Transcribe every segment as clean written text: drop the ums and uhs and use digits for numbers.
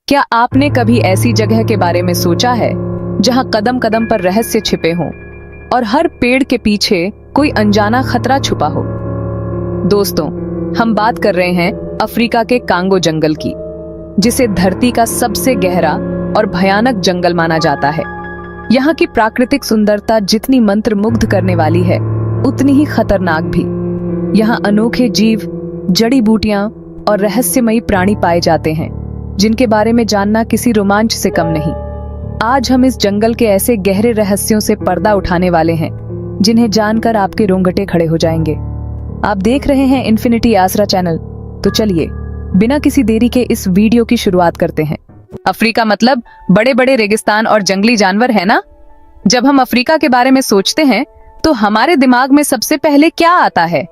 क्या आपने कभी ऐसी जगह के बारे में सोचा है जहां कदम कदम पर रहस्य छिपे हों और हर पेड़ के पीछे कोई अनजाना खतरा छुपा हो? दोस्तों, हम बात कर रहे हैं अफ्रीका के कांगो जंगल की, जिसे धरती का सबसे गहरा और भयानक जंगल माना जाता है। यहाँ की प्राकृतिक सुंदरता जितनी मंत्रमुग्ध करने वाली है, उतनी ही खतरनाक भी। यहाँ अनोखे जीव, जड़ी बूटियां और रहस्यमयी प्राणी पाए जाते हैं, जिनके बारे में जानना किसी रोमांच से कम नहीं। आज हम इस जंगल के ऐसे गहरे रहस्यों से पर्दा उठाने वाले हैं, जिन्हें जानकर आपके रोंगटे खड़े हो जाएंगे। आप देख रहे हैं इन्फिनिटी आसरा चैनल, तो चलिए बिना किसी देरी के इस वीडियो की शुरुआत करते हैं। अफ्रीका मतलब बड़े बड़े रेगिस्तान और जंगली जानवर है ना? जब हम अफ्रीका के बारे में सोचते हैं तो हमारे दिमाग में सबसे पहले क्या आता है?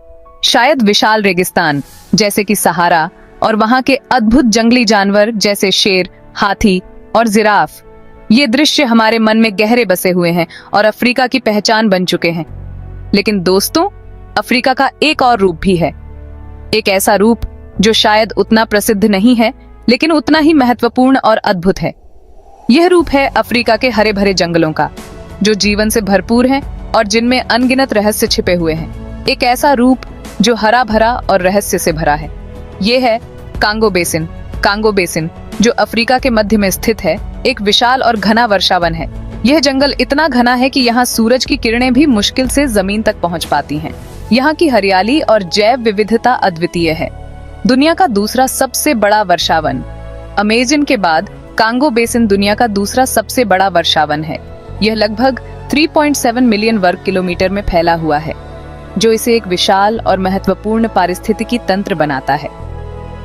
शायद विशाल रेगिस्तान जैसे कि सहारा, और वहां के अद्भुत जंगली जानवर जैसे शेर, हाथी और जिराफ। ये दृश्य हमारे मन में गहरे बसे हुए हैं और अफ्रीका की पहचान बन चुके हैं। लेकिन दोस्तों, अफ्रीका का एक और रूप भी है, एक ऐसा रूप जो शायद उतना प्रसिद्ध नहीं है, लेकिन उतना ही महत्वपूर्ण और अद्भुत है। यह रूप है अफ्रीका के हरे भरे जंगलों का, जो जीवन से भरपूर हैं और जिनमें अनगिनत रहस्य छिपे हुए हैं। एक ऐसा रूप जो हरा भरा और रहस्य से भरा है। ये है कांगो बेसिन। कांगो बेसिन, जो अफ्रीका के मध्य में स्थित है, एक विशाल और घना वर्षावन है। यह जंगल इतना घना है कि यहाँ सूरज की किरणें भी मुश्किल से जमीन तक पहुँच पाती हैं। यहाँ की हरियाली और जैव विविधता अद्वितीय है। दुनिया का दूसरा सबसे बड़ा वर्षावन। अमेज़न के बाद कांगो बेसिन दुनिया का दूसरा सबसे बड़ा वर्षावन है। यह लगभग 3.7 मिलियन वर्ग किलोमीटर में फैला हुआ है, जो इसे एक विशाल और महत्वपूर्ण पारिस्थितिकी तंत्र बनाता है।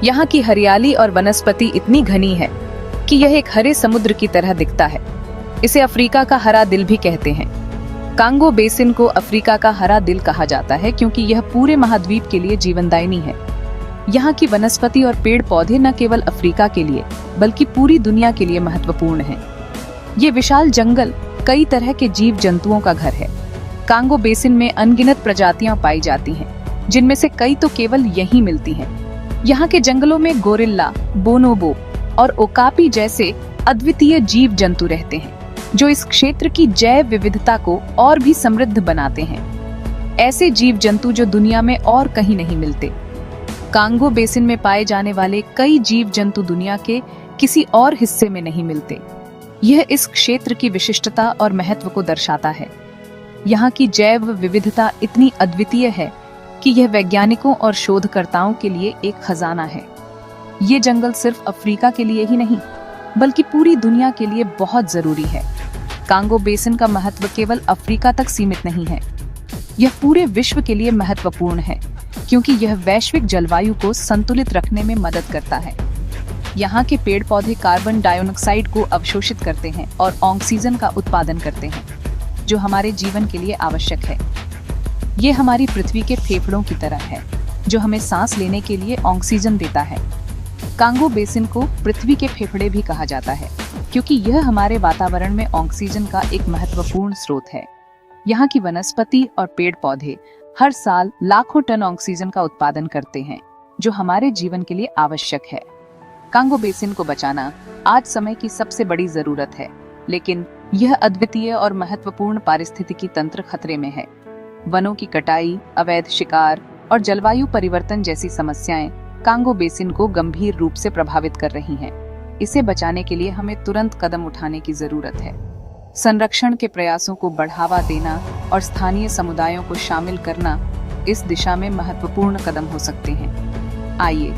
यहाँ की हरियाली और वनस्पति इतनी घनी है कि यह एक हरे समुद्र की तरह दिखता है। इसे अफ्रीका का हरा दिल भी कहते हैं। कांगो बेसिन को अफ्रीका का हरा दिल कहा जाता है क्योंकि यह पूरे महाद्वीप के लिए जीवनदायिनी है। यहाँ की वनस्पति और पेड़ पौधे न केवल अफ्रीका के लिए बल्कि पूरी दुनिया के लिए महत्वपूर्ण हैं। ये विशाल जंगल कई तरह के जीव जंतुओं का घर है। कांगो बेसिन में अनगिनत प्रजातियां पाई जाती हैं, जिनमें से कई तो केवल यहीं मिलती हैं। यहाँ के जंगलों में गोरिल्ला, बोनोबो और ओकापी जैसे अद्वितीय जीव जंतु रहते हैं, जो इस क्षेत्र की जैव विविधता को और भी समृद्ध बनाते हैं। ऐसे जीव जंतु जो दुनिया में और कहीं नहीं मिलते। कांगो बेसिन में पाए जाने वाले कई जीव जंतु दुनिया के किसी और हिस्से में नहीं मिलते। यह इस क्षेत्र की विशिष्टता और महत्व को दर्शाता है। यहाँ की जैव विविधता इतनी अद्वितीय है कि यह वैज्ञानिकों और शोधकर्ताओं के लिए एक खजाना है। ये जंगल सिर्फ अफ्रीका के लिए ही नहीं, बल्कि पूरी दुनिया के लिए बहुत जरूरी है। कांगो बेसिन का महत्व केवल अफ्रीका तक सीमित नहीं है, यह पूरे विश्व के लिए महत्वपूर्ण है, क्योंकि यह वैश्विक जलवायु को संतुलित रखने में मदद करता है। यहाँ के पेड़ पौधे कार्बन डाइऑक्साइड को अवशोषित करते हैं और ऑक्सीजन का उत्पादन करते हैं, जो हमारे जीवन के लिए आवश्यक है। ये हमारी पृथ्वी के फेफड़ों की तरह है, जो हमें सांस लेने के लिए ऑक्सीजन देता है। कांगो बेसिन को पृथ्वी के फेफड़े भी कहा जाता है, क्योंकि यह हमारे वातावरण में ऑक्सीजन का एक महत्वपूर्ण स्रोत है। यहाँ की वनस्पति और पेड़ पौधे हर साल लाखों टन ऑक्सीजन का उत्पादन करते हैं, जो हमारे जीवन के लिए आवश्यक है। कांगो बेसिन को बचाना आज समय की सबसे बड़ी जरूरत है, लेकिन यह अद्वितीय और महत्वपूर्ण पारिस्थितिकी तंत्र खतरे में है। वनों की कटाई, अवैध शिकार और जलवायु परिवर्तन जैसी समस्याएं कांगो बेसिन को गंभीर रूप से प्रभावित कर रही हैं। इसे बचाने के लिए हमें तुरंत कदम उठाने की जरूरत है। संरक्षण के प्रयासों को बढ़ावा देना और स्थानीय समुदायों को शामिल करना इस दिशा में महत्वपूर्ण कदम हो सकते हैं। आइए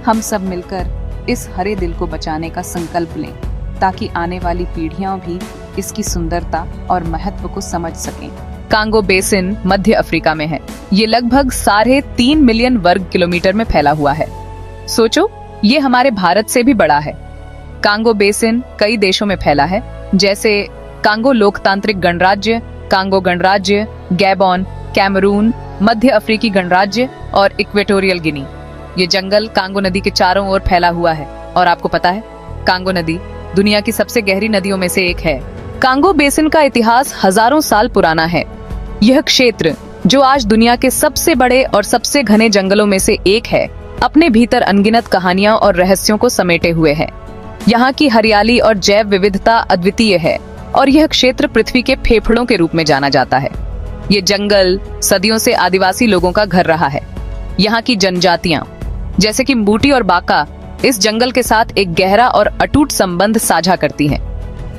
हम सब मिलकर इस हरे दिल को बचाने का संकल्प लें, ताकि आने वाली पीढ़ियां भी इसकी सुंदरता और महत्व को समझ सकें। कांगो बेसिन मध्य अफ्रीका में है। ये लगभग 3.5 मिलियन वर्ग किलोमीटर में फैला हुआ है। सोचो, ये हमारे भारत से भी बड़ा है। कांगो बेसिन कई देशों में फैला है, जैसे कांगो लोकतांत्रिक गणराज्य, कांगो गणराज्य, गैबॉन, कैमरून, मध्य अफ्रीकी गणराज्य और इक्वेटोरियल गिनी। ये जंगल कांगो नदी के चारों ओर फैला हुआ है। और आपको पता है, कांगो नदी दुनिया की सबसे गहरी नदियों में से एक है। कांगो बेसिन का इतिहास हजारों साल पुराना है। यह क्षेत्र, जो आज दुनिया के सबसे बड़े और सबसे घने जंगलों में से एक है, अपने भीतर अनगिनत कहानियां और रहस्यों को समेटे हुए है। यहाँ की हरियाली और जैव विविधता अद्वितीय है और यह क्षेत्र पृथ्वी के फेफड़ों के रूप में जाना जाता है। ये जंगल सदियों से आदिवासी लोगों का घर रहा है। यहाँ की जनजातियां जैसे कि बूटी और बाका इस जंगल के साथ एक गहरा और अटूट संबंध साझा करती हैं।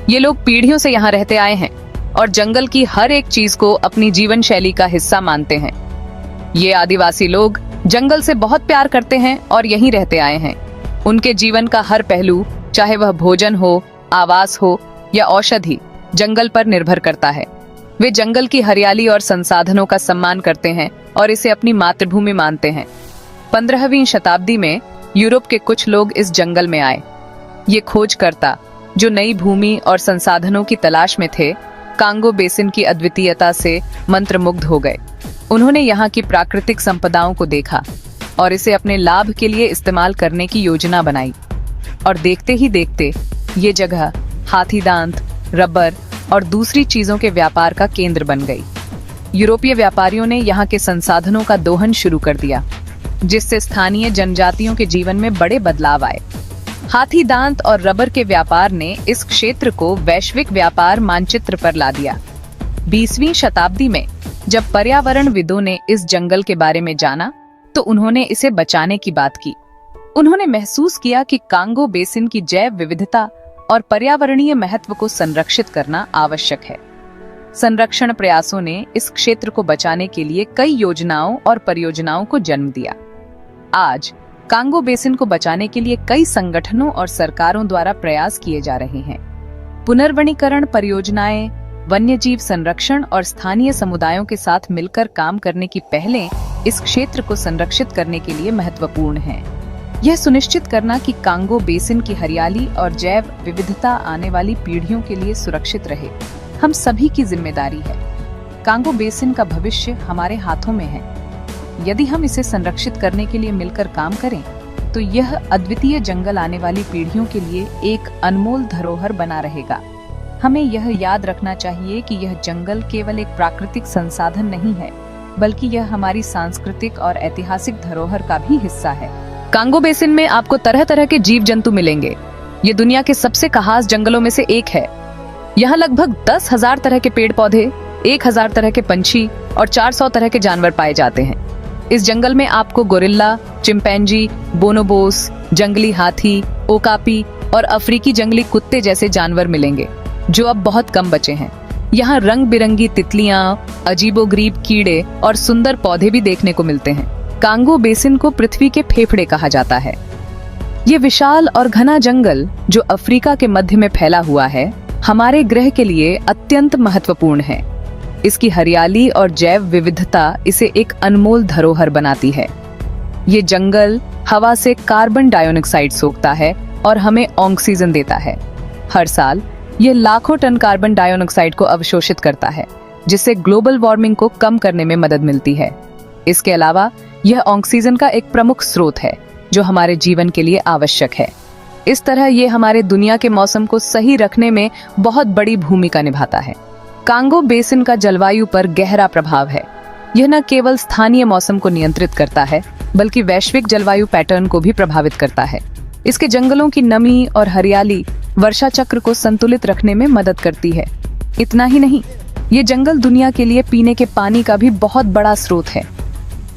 ये लोग पीढ़ियों से यहाँ रहते आए हैं और जंगल की हर एक चीज को अपनी जीवन शैली का हिस्सा मानते हैं। ये आदिवासी लोग जंगल से बहुत प्यार करते हैं और यहीं रहते आए हैं। उनके जीवन का हर पहलू, चाहे वह भोजन हो, आवास हो या औषधि, जंगल पर निर्भर करता है। वे जंगल की हरियाली और संसाधनों का सम्मान करते हैं और इसे अपनी मातृभूमि मानते हैं। 15वीं शताब्दी में यूरोप के कुछ लोग इस जंगल में आए। ये खोजकर्ता जो नई भूमि और संसाधनों की तलाश में थे, कांगो बेसिन की अद्वितीयता से मंत्रमुग्ध हो गए। उन्होंने यहाँ की प्राकृतिक संपदाओं को देखा और इसे अपने लाभ के लिए इस्तेमाल करने की योजना बनाई। और देखते ही देखते ये जगह हाथी दांत, रबर और दूसरी चीजों के व्यापार का केंद्र बन गई। यूरोपीय व्यापारियों ने यहाँ के संसाधनों का दोहन शुरू कर दिया, जिससे स्थानीय जनजातियों के जीवन में बड़े बदलाव आए। हाथी दांत और रबर के व्यापार ने इस क्षेत्र को वैश्विक व्यापार मानचित्र पर ला दिया। 20वीं शताब्दी में जब पर्यावरणविदों ने इस जंगल के बारे में जाना, तो उन्होंने इसे बचाने की बात की। उन्होंने महसूस किया कि कांगो बेसिन की जैव विविधता और पर्यावरणीय महत्व को संरक्षित करना आवश्यक है। संरक्षण प्रयासों ने इस क्षेत्र को बचाने के लिए कई योजनाओं और परियोजनाओं को जन्म दिया। आज कांगो बेसिन को बचाने के लिए कई संगठनों और सरकारों द्वारा प्रयास किए जा रहे हैं। पुनर्वनीकरण परियोजनाएं, वन्यजीव संरक्षण और स्थानीय समुदायों के साथ मिलकर काम करने की पहलें इस क्षेत्र को संरक्षित करने के लिए महत्वपूर्ण हैं। यह सुनिश्चित करना कि कांगो बेसिन की हरियाली और जैव विविधता आने वाली पीढ़ियों के लिए सुरक्षित रहे, हम सभी की जिम्मेदारी है। कांगो बेसिन का भविष्य हमारे हाथों में है। यदि हम इसे संरक्षित करने के लिए मिलकर काम करें, तो यह अद्वितीय जंगल आने वाली पीढ़ियों के लिए एक अनमोल धरोहर बना रहेगा। हमें यह याद रखना चाहिए कि यह जंगल केवल एक प्राकृतिक संसाधन नहीं है, बल्कि यह हमारी सांस्कृतिक और ऐतिहासिक धरोहर का भी हिस्सा है। कांगो बेसिन में आपको तरह तरह के जीव जंतु मिलेंगे। ये दुनिया के सबसे खास जंगलों में से एक है। यहाँ लगभग 10,000 तरह के पेड़ पौधे, 1,000 तरह के पंछी और 400 तरह के जानवर पाए जाते हैं। इस जंगल में आपको गोरिल्ला, चिंपैंजी, बोनोबोस, जंगली हाथी, ओकापी और अफ्रीकी जंगली कुत्ते जैसे जानवर मिलेंगे, जो अब बहुत कम बचे हैं। यहाँ रंग बिरंगी तितलियां, अजीबोगरीब कीड़े और सुंदर पौधे भी देखने को मिलते हैं। कांगो बेसिन को पृथ्वी के फेफड़े कहा जाता है। ये विशाल और घना जंगल जो अफ्रीका के मध्य में फैला हुआ है, हमारे ग्रह के लिए अत्यंत महत्वपूर्ण है। इसकी हरियाली और जैव विविधता इसे एक अनमोल धरोहर बनाती है। ये जंगल हवा से कार्बन डाइऑक्साइड सोखता है और हमें ऑक्सीजन देता है। हर साल ये लाखों टन कार्बन डाइऑक्साइड को अवशोषित करता है, जिससे ग्लोबल वार्मिंग को कम करने में मदद मिलती है। इसके अलावा यह ऑक्सीजन का एक प्रमुख स्रोत है, जो हमारे जीवन के लिए आवश्यक है। इस तरह ये हमारे दुनिया के मौसम को सही रखने में बहुत बड़ी भूमिका निभाता है। कांगो बेसिन का जलवायु पर गहरा प्रभाव है। यह न केवल स्थानीय मौसम को नियंत्रित करता है, बल्कि वैश्विक जलवायु पैटर्न को भी प्रभावित करता है। इसके जंगलों की नमी और हरियाली वर्षा चक्र को संतुलित रखने में मदद करती है। इतना ही नहीं, ये जंगल दुनिया के लिए पीने के पानी का भी बहुत बड़ा स्रोत है।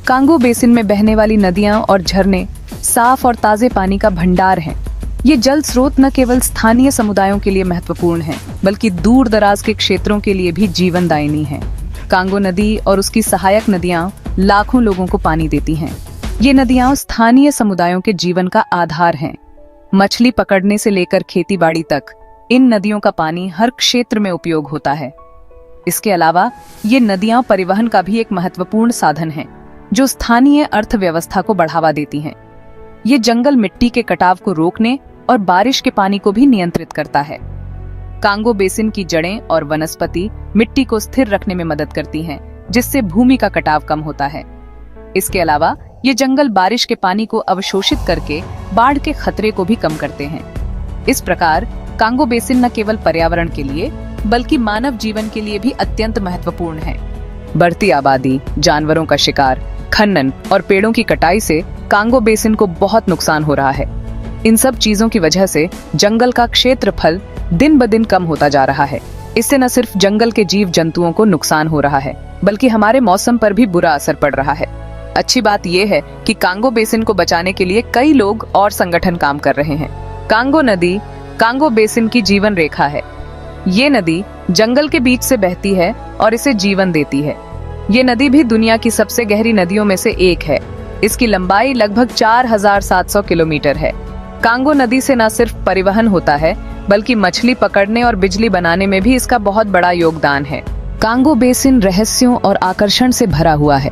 कांगो बेसिन में बहने वाली नदियां और झरने साफ और ताजे पानी का भंडार हैं। ये जल स्रोत न केवल स्थानीय समुदायों के लिए महत्वपूर्ण हैं, बल्कि दूर दराज के क्षेत्रों के लिए भी जीवनदायिनी हैं। कांगो नदी और उसकी सहायक नदियां लाखों लोगों को पानी देती हैं। ये नदियां स्थानीय समुदायों के जीवन का आधार हैं। मछली पकड़ने से लेकर खेती-बाड़ी तक इन नदियों का पानी हर क्षेत्र में उपयोग होता है। इसके अलावा ये नदियां परिवहन का भी एक महत्वपूर्ण साधन हैं, जो स्थानीय अर्थव्यवस्था को बढ़ावा देती हैं। ये जंगल मिट्टी के कटाव को रोकने और बारिश के पानी को भी नियंत्रित करता है। कांगो बेसिन की जड़ें और वनस्पति मिट्टी को स्थिर रखने में मदद करती हैं, जिससे भूमि का कटाव कम होता है। इसके अलावा ये जंगल बारिश के पानी को अवशोषित करके बाढ़ के खतरे को भी कम करते हैं। इस प्रकार कांगो बेसिन न केवल पर्यावरण के लिए, बल्कि मानव जीवन के लिए भी अत्यंत महत्वपूर्ण है। बढ़ती आबादी, जानवरों का शिकार, खनन और पेड़ों की कटाई से कांगो बेसिन को बहुत नुकसान हो रहा है। इन सब चीजों की वजह से जंगल का क्षेत्रफल दिन ब दिन कम होता जा रहा है। इससे न सिर्फ जंगल के जीव जंतुओं को नुकसान हो रहा है, बल्कि हमारे मौसम पर भी बुरा असर पड़ रहा है। अच्छी बात यह है कि कांगो बेसिन को बचाने के लिए कई लोग और संगठन काम कर रहे हैं। कांगो नदी कांगो बेसिन की जीवन रेखा है। ये नदी जंगल के बीच से बहती है और इसे जीवन देती है। ये नदी भी दुनिया की सबसे गहरी नदियों में से एक है। इसकी लंबाई लगभग 4700 किलोमीटर है। कांगो नदी से न सिर्फ परिवहन होता है, बल्कि मछली पकड़ने और बिजली बनाने में भी इसका बहुत बड़ा योगदान है। कांगो बेसिन रहस्यों और आकर्षण से भरा हुआ है।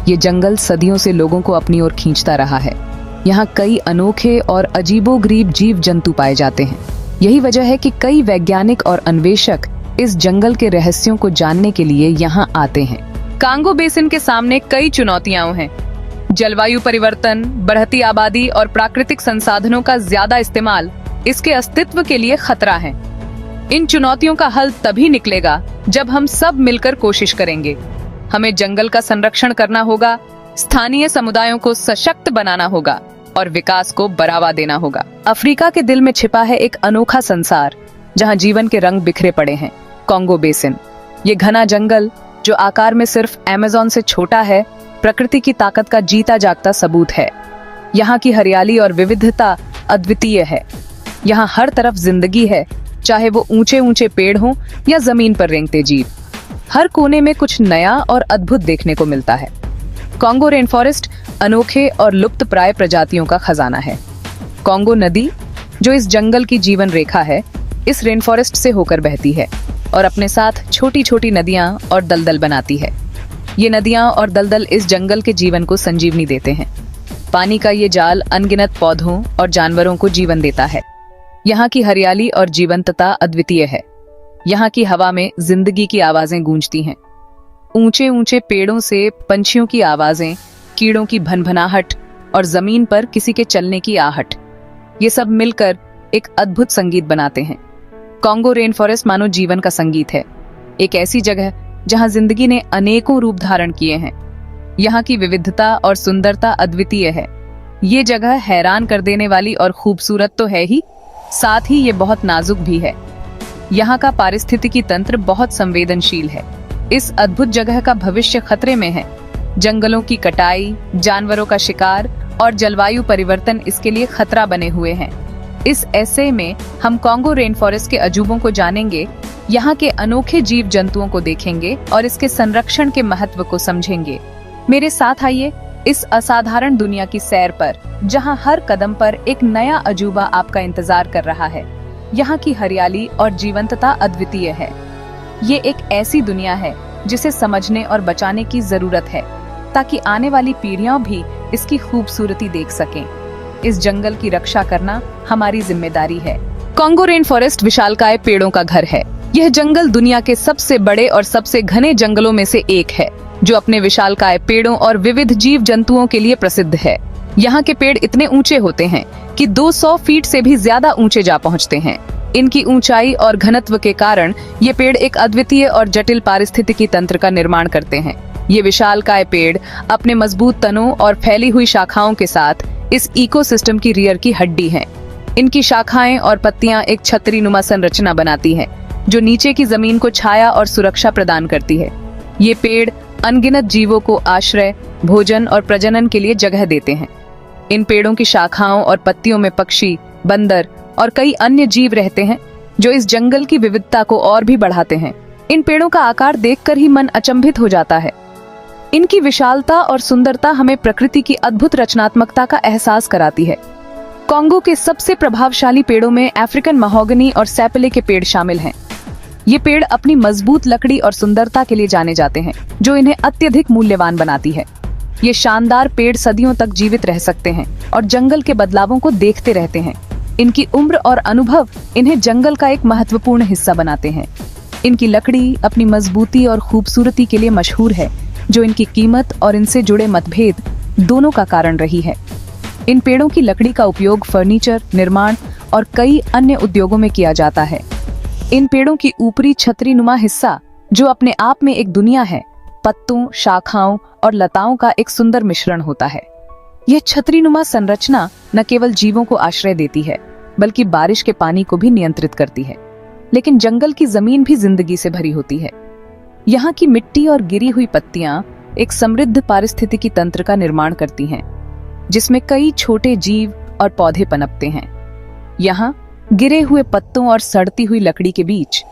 ये जंगल सदियों से लोगों को अपनी ओर खींचता रहा है। यहाँ कई अनोखे और अजीबोगरीब जीव जंतु पाए जाते हैं। यही वजह है कि कई वैज्ञानिक और अन्वेषक इस जंगल के रहस्यों को जानने के लिए यहाँ आते हैं। कांगो बेसिन के सामने कई चुनौतियां हैं। जलवायु परिवर्तन, बढ़ती आबादी और प्राकृतिक संसाधनों का ज्यादा इस्तेमाल इसके अस्तित्व के लिए खतरा है। इन चुनौतियों का हल तभी निकलेगा जब हम सब मिलकर कोशिश करेंगे। हमें जंगल का संरक्षण करना होगा, स्थानीय समुदायों को सशक्त बनाना होगा और विकास को बढ़ावा देना होगा। अफ्रीका के दिल में छिपा है एक अनोखा संसार, जहां जीवन के रंग बिखरे पड़े हैं। कांगो बेसिन, ये घना जंगल जो आकार में सिर्फ अमेज़न से छोटा है, प्रकृति की ताकत का जीता जागता सबूत है। यहाँ की हरियाली और विविधता अद्वितीय है। यहाँ हर तरफ जिंदगी है, चाहे वो ऊंचे ऊंचे पेड़ हों या जमीन पर रेंगते जीव। हर कोने में कुछ नया और अद्भुत देखने को मिलता है। कांगो रेन फॉरेस्ट अनोखे और लुप्त प्राय प्रजातियों का खजाना है। कांगो नदी, जो इस जंगल की जीवन रेखा है, इस रेन फॉरेस्ट से होकर बहती है और अपने साथ छोटी छोटी नदियां और दलदल बनाती है। ये नदियां और दलदल इस जंगल के जीवन को संजीवनी देते हैं। पानी का ये जाल अनगिनत पौधों और जानवरों को जीवन देता है। यहाँ की हरियाली और जीवंतता अद्वितीय है। यहाँ की हवा में जिंदगी की आवाजें गूंजती हैं। ऊंचे ऊंचे पेड़ों से पंछियों की आवाजें, कीड़ों की भनभनाहट और जमीन पर किसी के चलने की आहट, ये सब मिलकर एक अद्भुत संगीत बनाते हैं। कांगो रेन फॉरेस्ट मानो जीवन का संगीत है, एक ऐसी जगह जहां जिंदगी ने अनेकों रूप धारण किए हैं। यहाँ की विविधता और सुंदरता अद्वितीय है। ये जगह हैरान कर देने वाली और खूबसूरत तो है ही, साथ ही ये बहुत नाजुक भी है। यहाँ का पारिस्थितिकी तंत्र बहुत संवेदनशील है। इस अद्भुत जगह का भविष्य खतरे में है। जंगलों की कटाई, जानवरों का शिकार और जलवायु परिवर्तन इसके लिए खतरा बने हुए हैं। इस ऐसे में हम कांगो रेन फॉरेस्ट के अजूबों को जानेंगे, यहाँ के अनोखे जीव जंतुओं को देखेंगे और इसके संरक्षण के महत्व को समझेंगे। मेरे साथ आइए इस असाधारण दुनिया की सैर पर, जहाँ हर कदम पर एक नया अजूबा आपका इंतजार कर रहा है। यहाँ की हरियाली और जीवंतता अद्वितीय है। ये एक ऐसी दुनिया है जिसे समझने और बचाने की जरूरत है, ताकि आने वाली पीढ़ियां भी इसकी खूबसूरती देख सकें। इस जंगल की रक्षा करना हमारी जिम्मेदारी है। कांगो रेन फॉरेस्ट विशालकाय पेड़ों का घर है। यह जंगल दुनिया के सबसे बड़े और सबसे घने जंगलों में से एक है, जो अपने विशालकाय पेड़ों और विविध जीव जंतुओं के लिए प्रसिद्ध है। यहाँ के पेड़ इतने ऊंचे होते हैं कि 200 फीट से भी ज्यादा ऊंचे जा पहुँचते हैं। इनकी ऊंचाई और घनत्व के कारण ये पेड़ एक अद्वितीय और जटिल पारिस्थितिकी तंत्र का निर्माण करते हैं। ये विशालकाय पेड़ अपने मजबूत तनों और फैली हुई शाखाओं के साथ इस इकोसिस्टम की रीढ़ की हड्डी हैं। इनकी शाखाएं और पत्तियां एक छतरी नुमा संरचना बनाती हैं, जो नीचे की जमीन को छाया और सुरक्षा प्रदान करती है। ये पेड़ अनगिनत जीवों को आश्रय, भोजन और प्रजनन के लिए जगह देते हैं। इन पेड़ों की शाखाओं और पत्तियों में पक्षी, बंदर और कई अन्य जीव रहते हैं, जो इस जंगल की विविधता को और भी बढ़ाते हैं। इन पेड़ों का आकार देखकर ही मन अचंभित हो जाता है। इनकी विशालता और सुंदरता हमें प्रकृति की अद्भुत रचनात्मकता का एहसास कराती है। कांगो के सबसे प्रभावशाली पेड़ों में अफ्रीकन महोगनी और सैपले के पेड़ शामिल हैं। ये पेड़ अपनी मजबूत लकड़ी और सुंदरता के लिए जाने जाते हैं, जो इन्हें अत्यधिक मूल्यवान बनाती है। ये शानदार पेड़ सदियों तक जीवित रह सकते हैं और जंगल के बदलावों को देखते रहते हैं। इनकी उम्र और अनुभव इन्हें जंगल का एक महत्वपूर्ण हिस्सा बनाते हैं। इनकी लकड़ी अपनी मजबूती और खूबसूरती के लिए मशहूर है, जो इनकी कीमत और इनसे जुड़े मतभेद दोनों का कारण रही है। इन पेड़ों की लकड़ी का उपयोग फर्नीचर, निर्माण और कई अन्य उद्योगों में किया जाता है। इन पेड़ों की ऊपरी छतरी नुमा हिस्सा, जो अपने आप में एक दुनिया है, पत्तों, शाखाओं और लताओं का एक सुंदर मिश्रण होता है। यह छतरीनुमा संरचना न केवल जीवों को आश्रय देती है बल्कि बारिश के पानी को भी नियंत्रित करती है। लेकिन जंगल की जमीन भी जिंदगी से भरी होती है। यहाँ की मिट्टी और गिरी हुई पत्तियां एक समृद्ध पारिस्थितिकी तंत्र का निर्माण करती हैं, जिसमें कई छोटे जीव और पौधे पनपते हैं। यहाँ गिरे हुए पत्तों और सड़ती हुई लकड़ी के बीच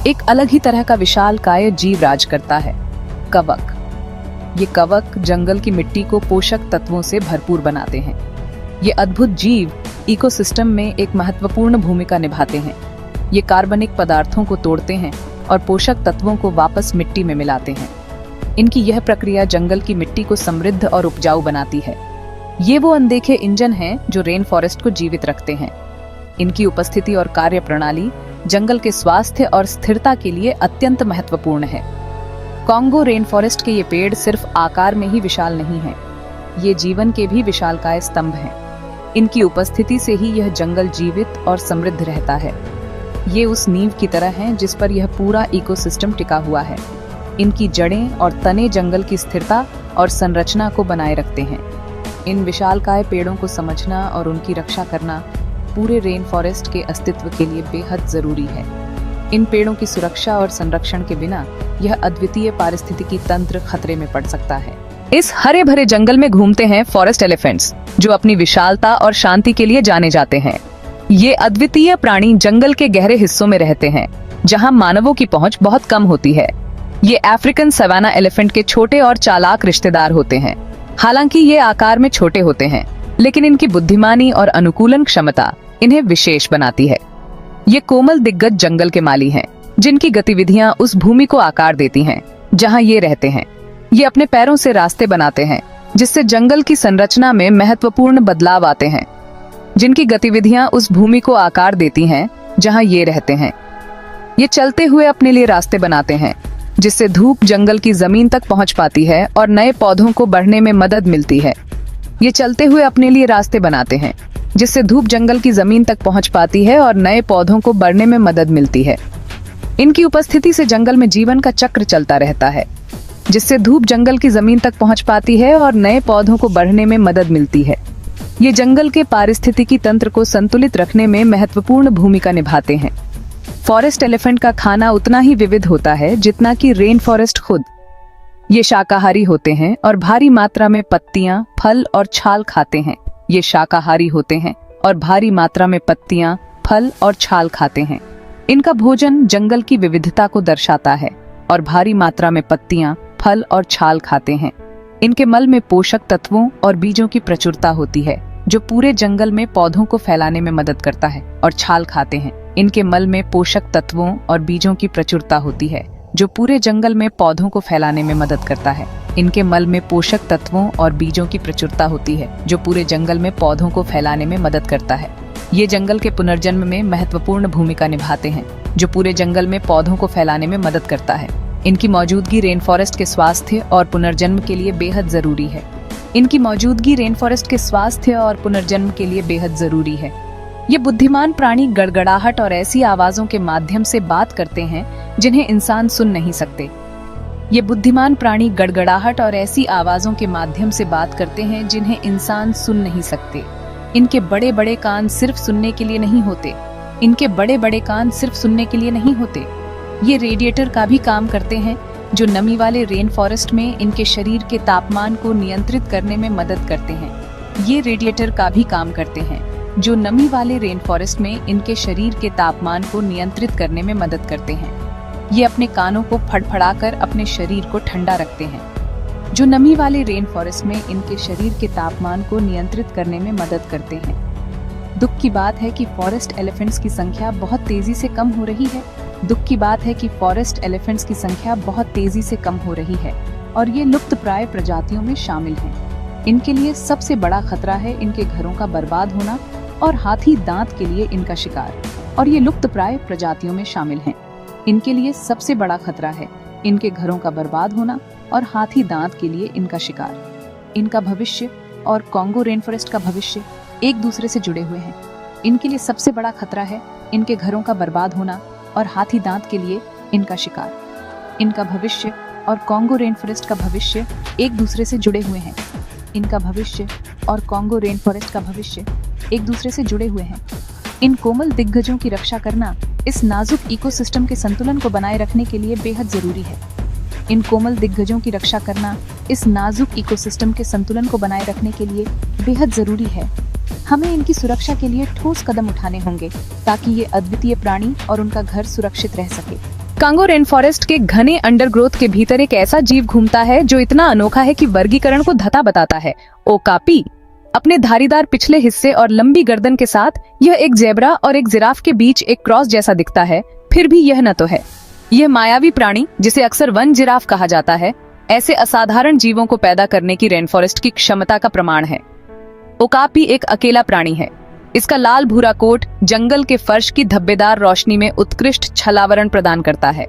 एक अलग ही तरह का विशालकाय जीव राज करता है, कवक। ये कवक जंगल की मिट्टी को पोषक तत्वों से भरपूर बनाते हैं। ये अद्भुत जीव इकोसिस्टम में एक महत्वपूर्ण भूमिका निभाते हैं। ये कार्बनिक पदार्थों को तोड़ते हैं और पोषक तत्वों को वापस मिट्टी में मिलाते हैं। इनकी यह प्रक्रिया जंगल की मिट्टी को समृद्ध और उपजाऊ बनाती है। ये वो अनदेखे इंजन हैं जो रेन फॉरेस्ट को जीवित रखते हैं। इनकी उपस्थिति और कार्य प्रणाली जंगल के स्वास्थ्य और स्थिरता के लिए अत्यंत महत्वपूर्ण है। कॉन्गो रेन फॉरेस्ट के ये पेड़ सिर्फ आकार में ही विशाल नहीं हैं, ये जीवन के भी विशालकाय स्तंभ हैं। इनकी उपस्थिति से ही यह जंगल जीवित और समृद्ध रहता है। ये उस नींव की तरह हैं जिस पर यह पूरा इकोसिस्टम टिका हुआ है। इनकी जड़ें और तने जंगल की स्थिरता और संरचना को बनाए रखते हैं। इन विशालकाय पेड़ों को समझना और उनकी रक्षा करना पूरे रेन फॉरेस्ट के अस्तित्व के लिए बेहद जरूरी है। इन पेड़ों की सुरक्षा और संरक्षण के बिना यह अद्वितीय पारिस्थितिकी तंत्र खतरे में पड़ सकता है। इस हरे भरे जंगल में घूमते हैं फॉरेस्ट एलिफेंट्स, जो अपनी विशालता और शांति के लिए जाने जाते हैं। ये अद्वितीय प्राणी जंगल के गहरे हिस्सों में रहते हैं, जहां मानवों की पहुंच बहुत कम होती है। ये अफ्रीकन सवाना एलिफेंट के छोटे और चालाक रिश्तेदार होते हैं। हालांकि ये आकार में छोटे होते हैं, लेकिन इनकी बुद्धिमानी और अनुकूलन क्षमता इन्हें विशेष बनाती है। ये कोमल दिग्गज जंगल के माली हैं, जिनकी गतिविधियां उस भूमि को आकार देती हैं जहां ये रहते हैं। ये अपने पैरों से रास्ते बनाते हैं, जिससे जंगल की संरचना में महत्वपूर्ण बदलाव आते हैं। जिनकी गतिविधियां उस भूमि को आकार देती हैं जहां ये रहते हैं। ये चलते हुए अपने लिए रास्ते बनाते हैं, जिससे धूप जंगल की जमीन तक पहुंच पाती है और नए पौधों को बढ़ने में मदद मिलती है। ये चलते हुए अपने लिए रास्ते बनाते हैं, जिससे धूप जंगल की जमीन तक पहुंच पाती है और नए पौधों को बढ़ने में मदद मिलती है। इनकी उपस्थिति से जंगल में जीवन का चक्र चलता रहता है, जिससे धूप जंगल की जमीन तक पहुंच पाती है और नए पौधों को बढ़ने में मदद मिलती है। ये जंगल के पारिस्थितिकी तंत्र को संतुलित रखने में महत्वपूर्ण भूमिका निभाते हैं। फॉरेस्ट एलिफेंट का खाना उतना ही विविध होता है जितना कि रेन फॉरेस्ट खुद। ये शाकाहारी होते हैं और भारी मात्रा में पत्तियां, फल और छाल खाते हैं। ये शाकाहारी होते हैं और भारी मात्रा में पत्तियां, फल और छाल खाते हैं। इनका भोजन जंगल की विविधता को दर्शाता है और भारी मात्रा में पत्तियां, फल और छाल खाते हैं। इनके मल में पोषक तत्वों और बीजों की प्रचुरता होती है, जो पूरे जंगल में पौधों को फैलाने में मदद करता है। और छाल खाते हैं। इनके मल में पोषक तत्वों और बीजों की प्रचुरता होती है, जो पूरे जंगल में पौधों को फैलाने में मदद करता है। इनके मल में पोषक तत्वों और बीजों की प्रचुरता होती है, जो पूरे जंगल में पौधों को फैलाने में मदद करता है। ये जंगल के पुनर्जन्म में महत्वपूर्ण भूमिका निभाते हैं, जो पूरे जंगल में पौधों को फैलाने में मदद करता है। इनकी मौजूदगी रेन फॉरेस्ट के स्वास्थ्य और पुनर्जन्म के लिए बेहद जरूरी है। इनकी मौजूदगी रेन फॉरेस्ट के स्वास्थ्य और पुनर्जन्म के लिए बेहद जरूरी है। ये बुद्धिमान प्राणी गड़गड़ाहट और ऐसी आवाजों के माध्यम से बात करते हैं जिन्हें इंसान सुन नहीं सकते। ये बुद्धिमान प्राणी गड़गड़ाहट और ऐसी आवाजों के माध्यम से बात करते हैं जिन्हें इंसान सुन नहीं सकते। इनके बड़े बड़े कान सिर्फ सुनने के लिए नहीं होते। इनके बड़े बड़े कान सिर्फ सुनने के लिए नहीं होते। ये रेडिएटर का भी काम करते हैं, जो नमी वाले रेन फॉरेस्ट में इनके शरीर के तापमान को नियंत्रित करने में मदद करते हैं। ये रेडिएटर का भी काम करते हैं, जो नमी वाले रेन फॉरेस्ट में इनके शरीर के तापमान को नियंत्रित करने में मदद करते हैं। ये अपने कानों को फड़फड़ाकर अपने शरीर को ठंडा रखते हैं, जो नमी वाले रेन फॉरेस्ट में इनके शरीर के तापमान को नियंत्रित करने में मदद करते हैं। दुख की बात है कि फॉरेस्ट एलिफेंट्स की संख्या बहुत तेजी से कम हो रही है। दुख की बात है कि फॉरेस्ट एलिफेंट्स की संख्या बहुत तेजी से कम हो रही है और ये लुप्तप्राय प्रजातियों में शामिल हैं। इनके लिए सबसे बड़ा खतरा है इनके घरों का बर्बाद होना और हाथी दांत के लिए इनका शिकार, और ये लुप्तप्राय प्रजातियों में शामिल हैं। इनके लिए सबसे बड़ा खतरा है इनके घरों का बर्बाद होना और हाथी दांत के लिए इनका शिकार। इनका भविष्य और कॉन्गो रेन फॉरेस्ट का भविष्य एक दूसरे से जुड़े हुए हैं। इनके लिए सबसे बड़ा खतरा है इनके घरों का बर्बाद होना और हाथी दांत के लिए इनका शिकार। इनका भविष्य और कॉन्गो रेन फॉरेस्ट का भविष्य एक दूसरे से जुड़े हुए हैं। इनका भविष्य और कॉन्गो रेन फॉरेस्ट का भविष्य एक दूसरे से जुड़े हुए हैं। इन कोमल दिग्गजों की रक्षा करना इस नाजुक इकोसिस्टम के संतुलन को बनाए रखने के लिए बेहद जरूरी है। इन कोमल दिग्गजों की रक्षा करना इस नाजुक इकोसिस्टम के संतुलन को बनाए रखने के लिए बेहद जरूरी है। हमें इनकी सुरक्षा के लिए ठोस कदम उठाने होंगे ताकि ये अद्वितीय प्राणी और उनका घर सुरक्षित रह सके। कांगो रेन फॉरेस्ट के घने अंडरग्रोथ के भीतर एक ऐसा जीव घूमता है जो इतना अनोखा है कि वर्गीकरण को धता बताता है। ओकापी अपने धारीदार पिछले हिस्से और लंबी गर्दन के साथ यह एक जेब्रा और एक जिराफ के बीच एक क्रॉस जैसा दिखता है, फिर भी यह न तो है। यह मायावी प्राणी, जिसे अक्सर वन जिराफ कहा जाता है, ऐसे असाधारण जीवों को पैदा करने की रेन फॉरेस्ट की क्षमता का प्रमाण है। ओकापी एक अकेला प्राणी है। इसका लाल भूरा कोट जंगल के फर्श की धब्बेदार रोशनी में उत्कृष्ट छलावरण प्रदान करता है।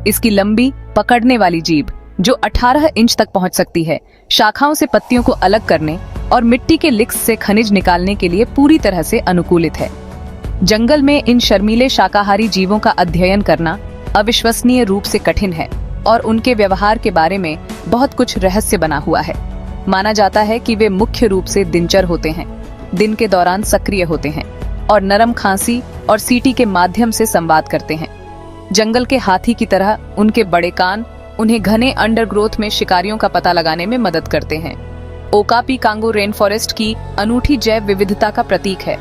इसकी लंबी पकड़ने वाली जीभ, जो 18 इंच तक पहुंच सकती है, शाखाओं से पत्तियों को अलग करने और मिट्टी के लिक्स से खनिज निकालने के लिए पूरी तरह से अनुकूलित है। जंगल में इन शर्मीले शाकाहारी जीवों का अध्ययन करना अविश्वसनीय रूप से कठिन है और उनके व्यवहार के बारे में बहुत कुछ रहस्य बना हुआ है। माना जाता है कि वे मुख्य रूप से दिनचर होते हैं, दिन के दौरान सक्रिय होते हैं और नरम खांसी और सीटी के माध्यम से संवाद करते हैं। जंगल के हाथी की तरह उनके बड़े कान उन्हें घने अंडरग्रोथ में शिकारियों का पता लगाने में मदद करते हैं। ओकापी कांगो रेन फॉरेस्ट की अनूठी जैव विविधता का प्रतीक है।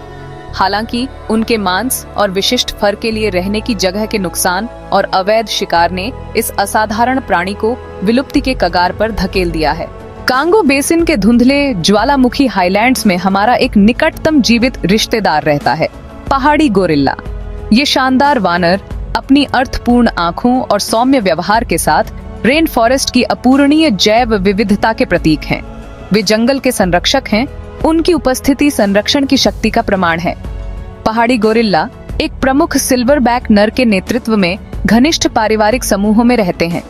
हालांकि उनके मांस और विशिष्ट फर के लिए रहने की जगह के नुकसान और अवैध शिकार ने इस असाधारण प्राणी को विलुप्ति के कगार पर धकेल दिया है। कांगो बेसिन के धुंधले ज्वालामुखी हाईलैंड्स में हमारा एक निकटतम जीवित रिश्तेदार रहता है, पहाड़ी गोरिल्ला। ये शानदार वानर अपनी अर्थपूर्ण आंखों और सौम्य व्यवहार के साथ रेन फॉरेस्ट की अपूरणीय जैव विविधता के प्रतीक हैं। वे जंगल के संरक्षक हैं। उनकी उपस्थिति संरक्षण की शक्ति का प्रमाण है। पहाड़ी गोरिल्ला एक प्रमुख सिल्वरबैक नर के नेतृत्व में घनिष्ठ पारिवारिक समूहों में रहते हैं।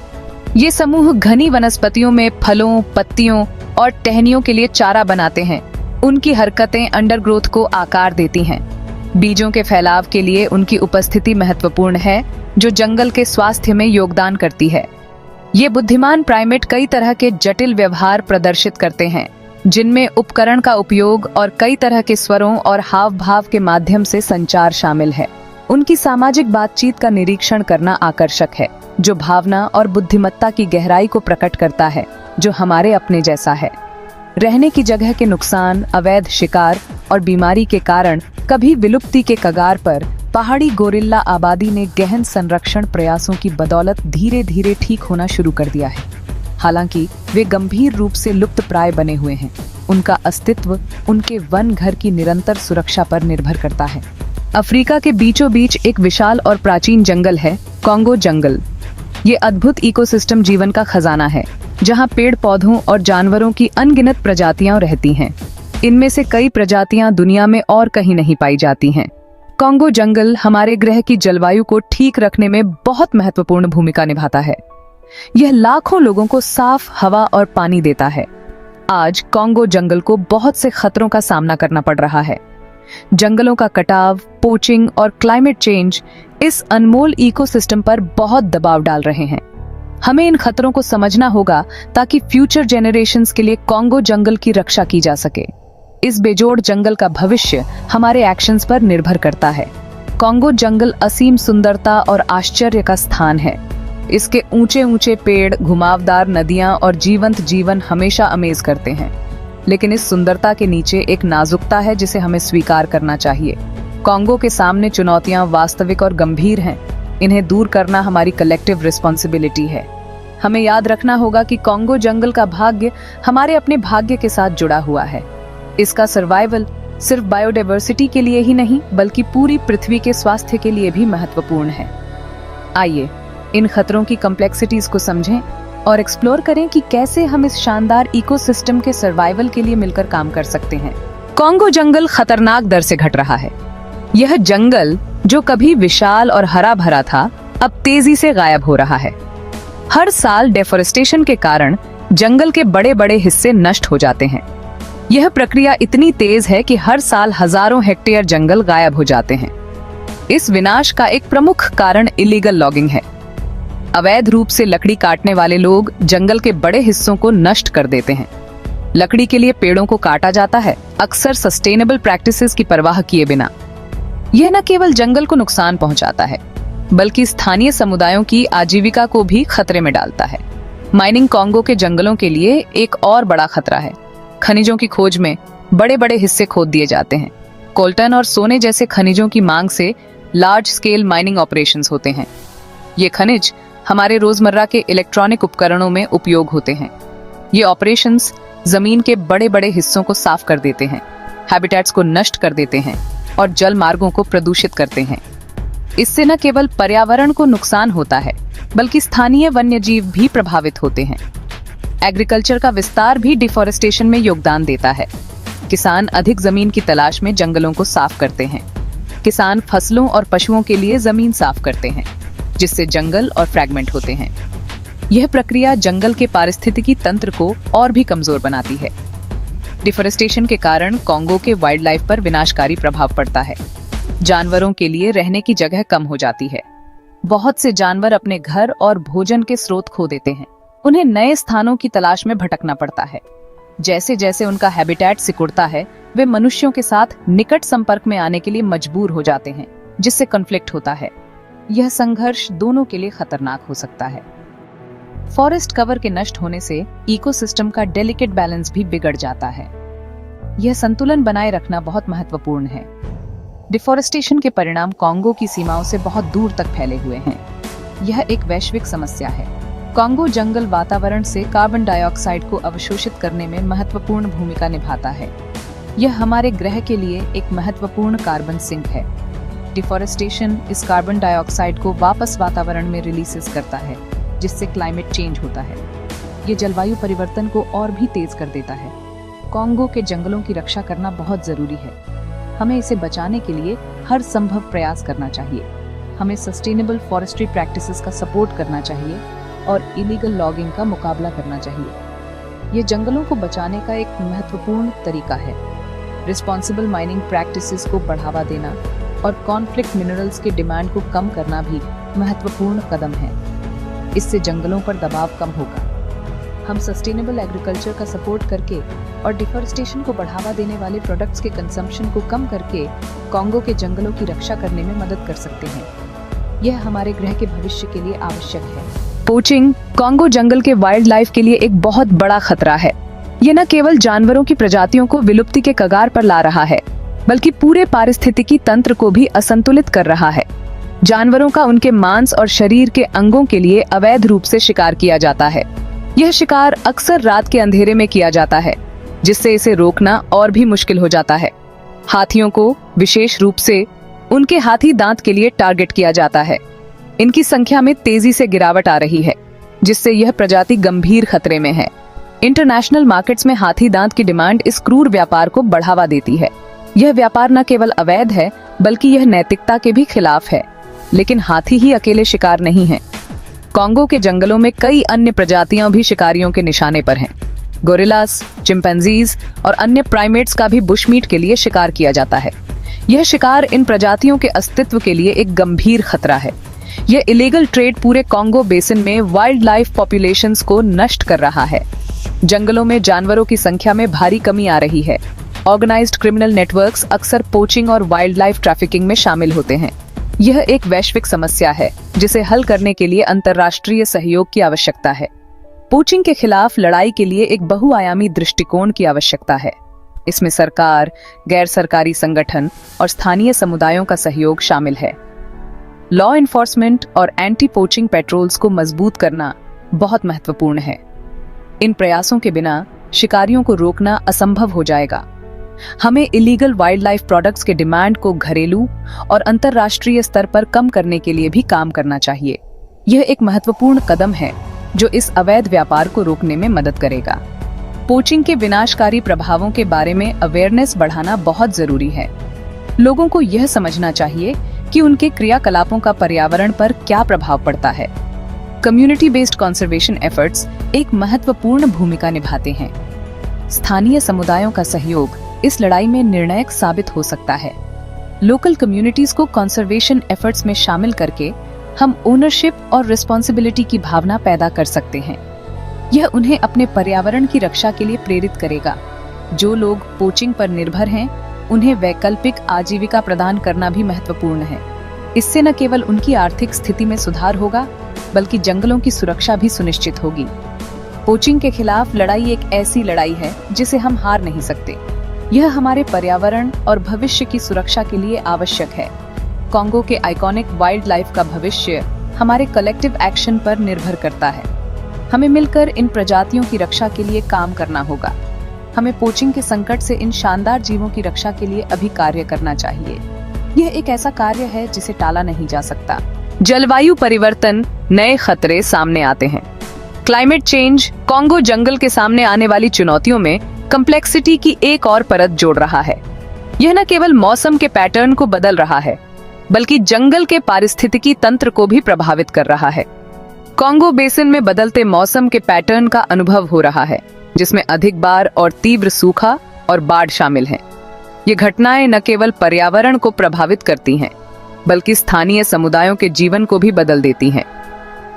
ये समूह घनी वनस्पतियों में फलों, पत्तियों और टहनियों के लिए चारा बनाते हैं। उनकी हरकतें अंडरग्रोथ को आकार देती हैं। बीजों के फैलाव के लिए उनकी उपस्थिति महत्वपूर्ण है, जो जंगल के स्वास्थ्य में योगदान करती है। ये बुद्धिमान प्राइमेट कई तरह के जटिल व्यवहार प्रदर्शित करते हैं, जिनमें उपकरण का उपयोग और कई तरह के स्वरों और हाव भाव के माध्यम से संचार शामिल है। उनकी सामाजिक बातचीत का निरीक्षण करना आकर्षक है, जो भावना और बुद्धिमत्ता की गहराई को प्रकट करता है, जो हमारे अपने जैसा है। रहने की जगह के नुकसान, अवैध शिकार और बीमारी के कारण कभी विलुप्ति के कगार पर पहाड़ी गोरिल्ला आबादी ने गहन संरक्षण प्रयासों की बदौलत धीरे धीरे ठीक होना शुरू कर दिया है। हालांकि वे गंभीर रूप से लुप्त प्राय बने हुए हैं। उनका अस्तित्व उनके वन घर की निरंतर सुरक्षा पर निर्भर करता है। अफ्रीका के बीचों बीच एक विशाल और प्राचीन जंगल है, कांगो जंगल। ये अद्भुत इकोसिस्टम जीवन का खजाना है, जहां पेड़ पौधों और जानवरों की अनगिनत प्रजातियां रहती हैं। इनमें से कई प्रजातियां दुनिया में और कहीं नहीं पाई जाती हैं। कांगो जंगल हमारे ग्रह की जलवायु को ठीक रखने में बहुत महत्वपूर्ण भूमिका निभाता है। यह लाखों लोगों को साफ हवा और पानी देता है। आज कांगो जंगल को बहुत से खतरों का सामना करना पड़ रहा है। जंगलों का कटाव, पोचिंग और क्लाइमेट चेंज इस अनमोल इकोसिस्टम पर बहुत दबाव डाल रहे हैं। हमें इन खतरों को समझना होगा ताकि फ्यूचर जेनरेशंस के लिए कांगो जंगल की रक्षा की जा सके। इस बेजोड़ जंगल का भविष्य हमारे एक्शंस पर निर्भर करता है। कांगो जंगल असीम सुंदरता और आश्चर्य का स्थान है। इसके ऊंचे ऊंचे पेड़, घुमावदार नदियां और जीवंत जीवन हमेशा अमेज करते हैं। लेकिन इस सुंदरता के नीचे एक नाजुकता है जिसे हमें स्वीकार करना चाहिए। कांगो के सामने चुनौतियां वास्तविक और गंभीर हैं। इन्हें दूर करना हमारी कलेक्टिव रिस्पॉन्सिबिलिटी है। हमें याद रखना होगा कि कांगो जंगल का भाग्य हमारे अपने भाग्य के साथ जुड़ा हुआ है। इसका सर्वाइवल सिर्फ बायोडाइवर्सिटी के लिए ही नहीं, बल्कि पूरी पृथ्वी के स्वास्थ्य के लिए भी महत्वपूर्ण है। आइए इन खतरों की कॉम्प्लेक्सिटीज को समझें और एक्सप्लोर करें कि कैसे हम इस शानदार इकोसिस्टम के सर्वाइवल के लिए मिलकर काम कर सकते हैं। कांगो जंगल खतरनाक दर से घट रहा है। यह जंगल जो कभी विशाल और हरा भरा था, अब तेजी से गायब हो रहा है। हर साल डेफोरेस्टेशन के कारण जंगल के बड़े बड़े हिस्से नष्ट हो जाते हैं। यह प्रक्रिया इतनी तेज है कि हर साल हजारों हेक्टेयर जंगल गायब हो जाते हैं। इस विनाश का एक प्रमुख कारण इलीगल लॉगिंग है। अवैध रूप से लकड़ी काटने वाले लोग जंगल के बड़े हिस्सों को नष्ट कर देते हैं। लकड़ी के लिए पेड़ों को काटा जाता है, अक्सर सस्टेनेबल प्रैक्टिसेस की परवाह किए बिना। यह न केवल जंगल को नुकसान पहुंचाता है, बल्कि स्थानीय समुदायों की आजीविका को भी खतरे में डालता है। माइनिंग कॉन्गो के जंगलों के लिए एक और बड़ा खतरा है। खनिजों की खोज में बड़े बड़े हिस्से खोद दिए जाते हैं। कोल्टन और सोने जैसे खनिजों की मांग से लार्ज स्केल माइनिंग ऑपरेशंस होते हैं। ये खनिज हमारे रोजमर्रा के इलेक्ट्रॉनिक उपकरणों में उपयोग होते हैं। ये ऑपरेशंस जमीन के बड़े बड़े हिस्सों को साफ कर देते हैं, हैबिटेट्स को नष्ट कर देते हैं और जल मार्गों को प्रदूषित करते हैं। इससे न केवल पर्यावरण को नुकसान होता है, बल्कि स्थानीय वन्यजीव भी प्रभावित होते हैं। एग्रीकल्चर का विस्तार भी डिफॉरेस्टेशन में योगदान देता है। किसान अधिक जमीन की तलाश में जंगलों को साफ करते हैं। किसान फसलों और पशुओं के लिए जमीन साफ करते हैं, जिससे जंगल और फ्रैगमेंट होते हैं। यह प्रक्रिया जंगल के पारिस्थितिकी तंत्र को और भी कमजोर बनाती है। डिफॉरेस्टेशन के कारण कॉन्गो के वाइल्ड लाइफ पर विनाशकारी प्रभाव पड़ता है। जानवरों के लिए रहने की जगह कम हो जाती है। बहुत से जानवर अपने घर और भोजन के स्रोत खो देते हैं। उन्हें नए स्थानों की तलाश में भटकना पड़ता है। जैसे जैसे उनका हैबिटेट सिकुड़ता है, वे मनुष्यों के साथ निकट संपर्क में आने के लिए मजबूर हो जाते हैं, जिससे कॉन्फ्लिक्ट होता है। यह संघर्ष दोनों के लिए खतरनाक हो सकता है। फॉरेस्ट कवर के नष्ट होने से इकोसिस्टम का डेलिकेट बैलेंस भी बिगड़ जाता है। यह संतुलन बनाए रखना बहुत महत्वपूर्ण है। डिफॉरेस्टेशन के परिणाम कॉन्गो की सीमाओं से बहुत दूर तक फैले हुए हैं। यह एक वैश्विक समस्या है। कॉन्गो जंगल वातावरण से कार्बन डाइऑक्साइड को अवशोषित करने में महत्वपूर्ण भूमिका निभाता है। यह हमारे ग्रह के लिए एक महत्वपूर्ण कार्बन सिंक है। डिफॉरेस्टेशन इस कार्बन डाइऑक्साइड को वापस वातावरण में रिलीज करता है, जिससे क्लाइमेट चेंज होता है। ये जलवायु परिवर्तन को और भी तेज कर देता है। कॉन्गो के जंगलों की रक्षा करना बहुत जरूरी है। हमें इसे बचाने के लिए हर संभव प्रयास करना चाहिए। हमें सस्टेनेबल फॉरेस्ट्री प्रैक्टिसेस का सपोर्ट करना चाहिए और इलीगल लॉगिंग का मुकाबला करना चाहिए। ये जंगलों को बचाने का एक महत्वपूर्ण तरीका है। रिस्पॉन्सिबल माइनिंग प्रैक्टिसेस को बढ़ावा देना और कॉन्फ्लिक्ट मिनरल्स की डिमांड को कम करना भी महत्वपूर्ण कदम है। इससे जंगलों पर दबाव कम होगा। हम सस्टेनेबल एग्रीकल्चर का सपोर्ट करके और डिफॉरेस्टेशन को बढ़ावा देने वाले प्रोडक्ट्स के कंजम्पशन को कम करके कॉन्गो के जंगलों की रक्षा करने में मदद कर सकते हैं। यह हमारे ग्रह के भविष्य के लिए आवश्यक है। पोचिंग कॉन्गो जंगल के वाइल्ड लाइफ के लिए एक बहुत बड़ा खतरा है। यह न केवल जानवरों की प्रजातियों को विलुप्ति के कगार पर ला रहा है, बल्कि पूरे पारिस्थितिकी तंत्र को भी असंतुलित कर रहा है। जानवरों का उनके मांस और शरीर के अंगों के लिए अवैध रूप से शिकार किया जाता है। यह शिकार अक्सर रात के अंधेरे में किया जाता है, जिससे इसे रोकना और भी मुश्किल हो जाता है। हाथियों को विशेष रूप से उनके हाथी दांत के लिए टारगेट किया जाता है। इनकी संख्या में तेजी से गिरावट आ रही है, जिससे यह प्रजाति गंभीर खतरे में है। इंटरनेशनल मार्केट्स में हाथी दांत की डिमांड इस क्रूर व्यापार को बढ़ावा देती है। यह व्यापार न केवल अवैध है, बल्कि यह नैतिकता के भी खिलाफ है। लेकिन हाथी ही अकेले शिकार नहीं है। कॉन्गो के जंगलों में कई अन्य प्रजातियां भी शिकारियों के निशाने पर हैं। गोरिल्लास, चिंपैंजीज और अन्य प्राइमेट्स का भी बुशमीट के लिए शिकार किया जाता है। यह शिकार इन प्रजातियों के अस्तित्व के लिए एक गंभीर खतरा है। यह इलीगल ट्रेड पूरे कॉन्गो बेसिन में वाइल्ड लाइफ पॉपुलेशंस को नष्ट कर रहा है। जंगलों में जानवरों की संख्या में भारी कमी आ रही है। ऑर्गेनाइज्ड क्रिमिनल नेटवर्क्स अक्सर पोचिंग और वाइल्ड लाइफ ट्रैफिकिंग में शामिल होते हैं। यह एक वैश्विक समस्या है, जिसे हल करने के लिए अंतर्राष्ट्रीय सहयोग की आवश्यकता है। पोचिंग के खिलाफ लड़ाई के लिए एक बहुआयामी दृष्टिकोण की आवश्यकता है। इसमें सरकार, गैर सरकारी संगठन और स्थानीय समुदायों का सहयोग शामिल है। लॉ इन्फोर्समेंट और एंटी पोचिंग पेट्रोल्स को मजबूत करना बहुत महत्वपूर्ण है। इन प्रयासों के बिना शिकारियों को रोकना असंभव हो जाएगा। हमें इलीगल वाइल्ड लाइफ प्रोडक्ट्स के डिमांड को घरेलू और अंतर्राष्ट्रीय स्तर पर कम करने के लिए भी काम करना चाहिए। यह एक महत्वपूर्ण कदम है जो इस अवैध व्यापार को रोकने में मदद करेगा। पोचिंग के विनाशकारी प्रभावों के बारे में अवेयरनेस बढ़ाना बहुत जरूरी है। लोगों को यह समझना चाहिए कि उनके क्रियाकलापों का पर्यावरण पर क्या प्रभाव पड़ता है। कम्युनिटी बेस्ड कंजर्वेशन एफर्ट्स एक महत्वपूर्ण भूमिका निभाते हैं। स्थानीय समुदायों का सहयोग इस लड़ाई में निर्णायक साबित हो सकता है। लोकल कम्युनिटीज को कंजर्वेशन एफर्ट्स में शामिल करके हम ओनरशिप और रिस्पॉन्सिबिलिटी की भावना पैदा कर सकते हैं। यह उन्हें अपने पर्यावरण की रक्षा के लिए प्रेरित करेगा। जो लोग पोचिंग पर निर्भर हैं, उन्हें वैकल्पिक आजीविका प्रदान करना भी महत्वपूर्ण है। इससे न केवल उनकी आर्थिक स्थिति में सुधार होगा, बल्कि जंगलों की सुरक्षा भी सुनिश्चित होगी। पोचिंग के खिलाफ लड़ाई एक ऐसी लड़ाई है जिसे हम हार नहीं सकते। यह हमारे पर्यावरण और भविष्य की सुरक्षा के लिए आवश्यक है। कॉन्गो के आइकॉनिक वाइल्ड लाइफ का भविष्य हमारे कलेक्टिव एक्शन पर निर्भर करता है। हमें मिलकर इन प्रजातियों की रक्षा के लिए काम करना होगा। हमें पोचिंग के संकट से इन शानदार जीवों की रक्षा के लिए अभी कार्य करना चाहिए। यह एक ऐसा कार्य है जिसे टाला नहीं जा सकता। जलवायु परिवर्तन, नए खतरे सामने आते हैं। क्लाइमेट चेंज कॉन्गो जंगल के सामने आने वाली चुनौतियों में कम्प्लेक्सिटी की एक और परत जोड़ रहा है। यह न केवल मौसम के पैटर्न को बदल रहा है, बल्कि जंगल के पारिस्थितिकी तंत्र को भी प्रभावित कर रहा है। कॉन्गो बेसिन में बदलते मौसम के पैटर्न का अनुभव हो रहा है, जिसमें अधिक बार और तीव्र सूखा और बाढ़ शामिल हैं। ये घटनाएं न केवल पर्यावरण को प्रभावित करती हैं, बल्कि स्थानीय समुदायों के जीवन को भी बदल देती हैं।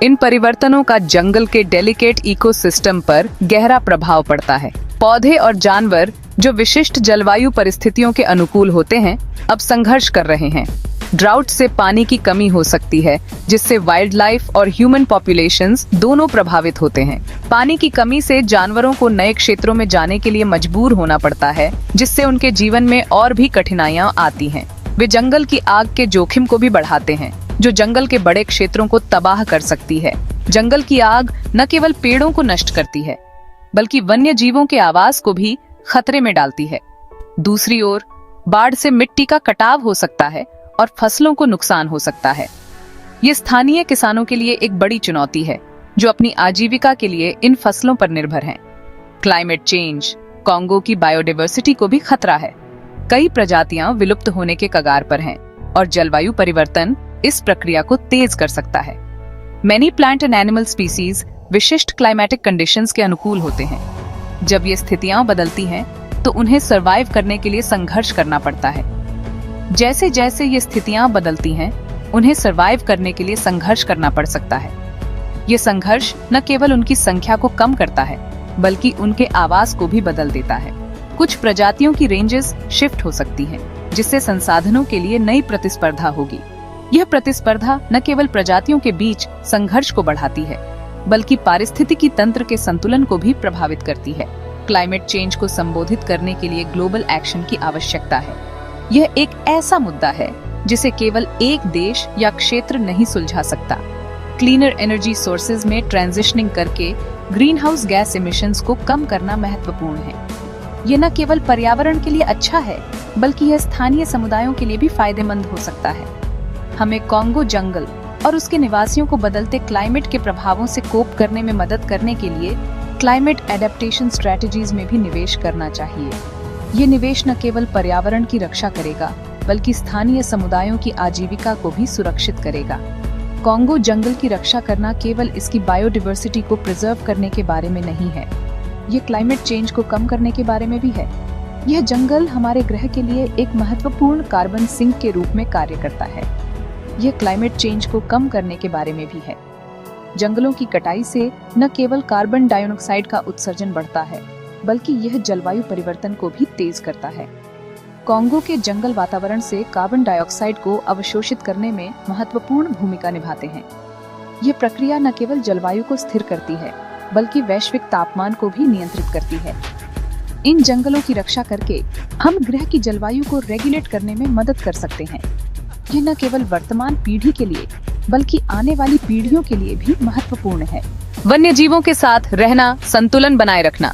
इन परिवर्तनों का जंगल के डेलिकेट इकोसिस्टम पर गहरा प्रभाव पड़ता है। पौधे और जानवर जो विशिष्ट जलवायु परिस्थितियों के अनुकूल होते हैं, अब संघर्ष कर रहे हैं। ड्राउट से पानी की कमी हो सकती है, जिससे वाइल्ड लाइफ और ह्यूमन पॉपुलेशंस दोनों प्रभावित होते हैं। पानी की कमी से जानवरों को नए क्षेत्रों में जाने के लिए मजबूर होना पड़ता है, जिससे उनके जीवन में और भी कठिनाइयां आती हैं। वे जंगल की आग के जोखिम को भी बढ़ाते हैं, जो जंगल के बड़े क्षेत्रों को तबाह कर सकती है। जंगल की आग न केवल पेड़ों को नष्ट करती है, बल्कि वन्य जीवों के आवास को भी खतरे में डालती है। दूसरी ओर बाढ़ से मिट्टी का कटाव हो सकता है और फसलों को नुकसान हो सकता है। ये स्थानीय किसानों के लिए एक बड़ी चुनौती है, जो अपनी आजीविका के लिए इन फसलों पर निर्भर हैं। क्लाइमेट चेंज कॉन्गो की बायोडायवर्सिटी को भी खतरा है। कई प्रजातियां विलुप्त होने के कगार पर हैं, और जलवायु परिवर्तन इस प्रक्रिया को तेज कर सकता है। Many plant and animal species विशिष्ट क्लाइमेटिक कंडीशंस के अनुकूल होते हैं। जब ये स्थितियां बदलती हैं, तो उन्हें सर्वाइव करने के लिए संघर्ष करना पड़ता है। जैसे जैसे ये स्थितियां बदलती हैं, उन्हें सर्वाइव करने के लिए संघर्ष करना पड़ सकता है। ये संघर्ष न केवल उनकी संख्या को कम करता है, बल्कि उनके आवास को भी बदल देता है। कुछ प्रजातियों की रेंजेस शिफ्ट हो सकती हैं, जिससे संसाधनों के लिए नई प्रतिस्पर्धा होगी। यह प्रतिस्पर्धा न केवल प्रजातियों के बीच संघर्ष को बढ़ाती है, बल्कि पारिस्थितिकी तंत्र के संतुलन को भी प्रभावित करती है। क्लाइमेट चेंज को संबोधित करने के लिए ग्लोबल एक्शन की आवश्यकता है। यह एक ऐसा मुद्दा है जिसे केवल एक देश या क्षेत्र नहीं सुलझा सकता। क्लीनर एनर्जी सोर्सेज में ट्रांजिशनिंग करके ग्रीन हाउस गैस इमिशंस को कम करना महत्वपूर्ण है। यह न केवल पर्यावरण के लिए अच्छा है, बल्कि यह स्थानीय समुदायों के लिए भी फायदेमंद हो सकता है। हमें कॉन्गो जंगल और उसके निवासियों को बदलते क्लाइमेट के प्रभावों से कोप करने में मदद करने के लिए क्लाइमेट एडेप्टेशन स्ट्रेटजीज में भी निवेश करना चाहिए। ये निवेश न केवल पर्यावरण की रक्षा करेगा, बल्कि स्थानीय समुदायों की आजीविका को भी सुरक्षित करेगा। कॉन्गो जंगल की रक्षा करना केवल इसकी बायोडायवर्सिटी को प्रिजर्व करने के बारे में नहीं है, ये क्लाइमेट चेंज को कम करने के बारे में भी है। यह जंगल हमारे ग्रह के लिए एक महत्वपूर्ण कार्बन सिंक के रूप में कार्य करता है। यह क्लाइमेट चेंज को कम करने के बारे में भी है। जंगलों की कटाई से न केवल कार्बन डाइऑक्साइड का उत्सर्जन बढ़ता है, बल्कि यह जलवायु परिवर्तन को भी तेज करता है। कॉन्गो के जंगल वातावरण से कार्बन डाइऑक्साइड को अवशोषित करने में महत्वपूर्ण भूमिका निभाते हैं। यह प्रक्रिया न केवल जलवायु को स्थिर करती है, बल्कि वैश्विक तापमान को भी नियंत्रित करती है। इन जंगलों की रक्षा करके हम ग्रह की जलवायु को रेगुलेट करने में मदद कर सकते हैं। यह न केवल वर्तमान पीढ़ी के लिए, बल्कि आने वाली पीढ़ियों के लिए भी महत्वपूर्ण है। वन्य जीवों के साथ रहना, संतुलन बनाए रखना।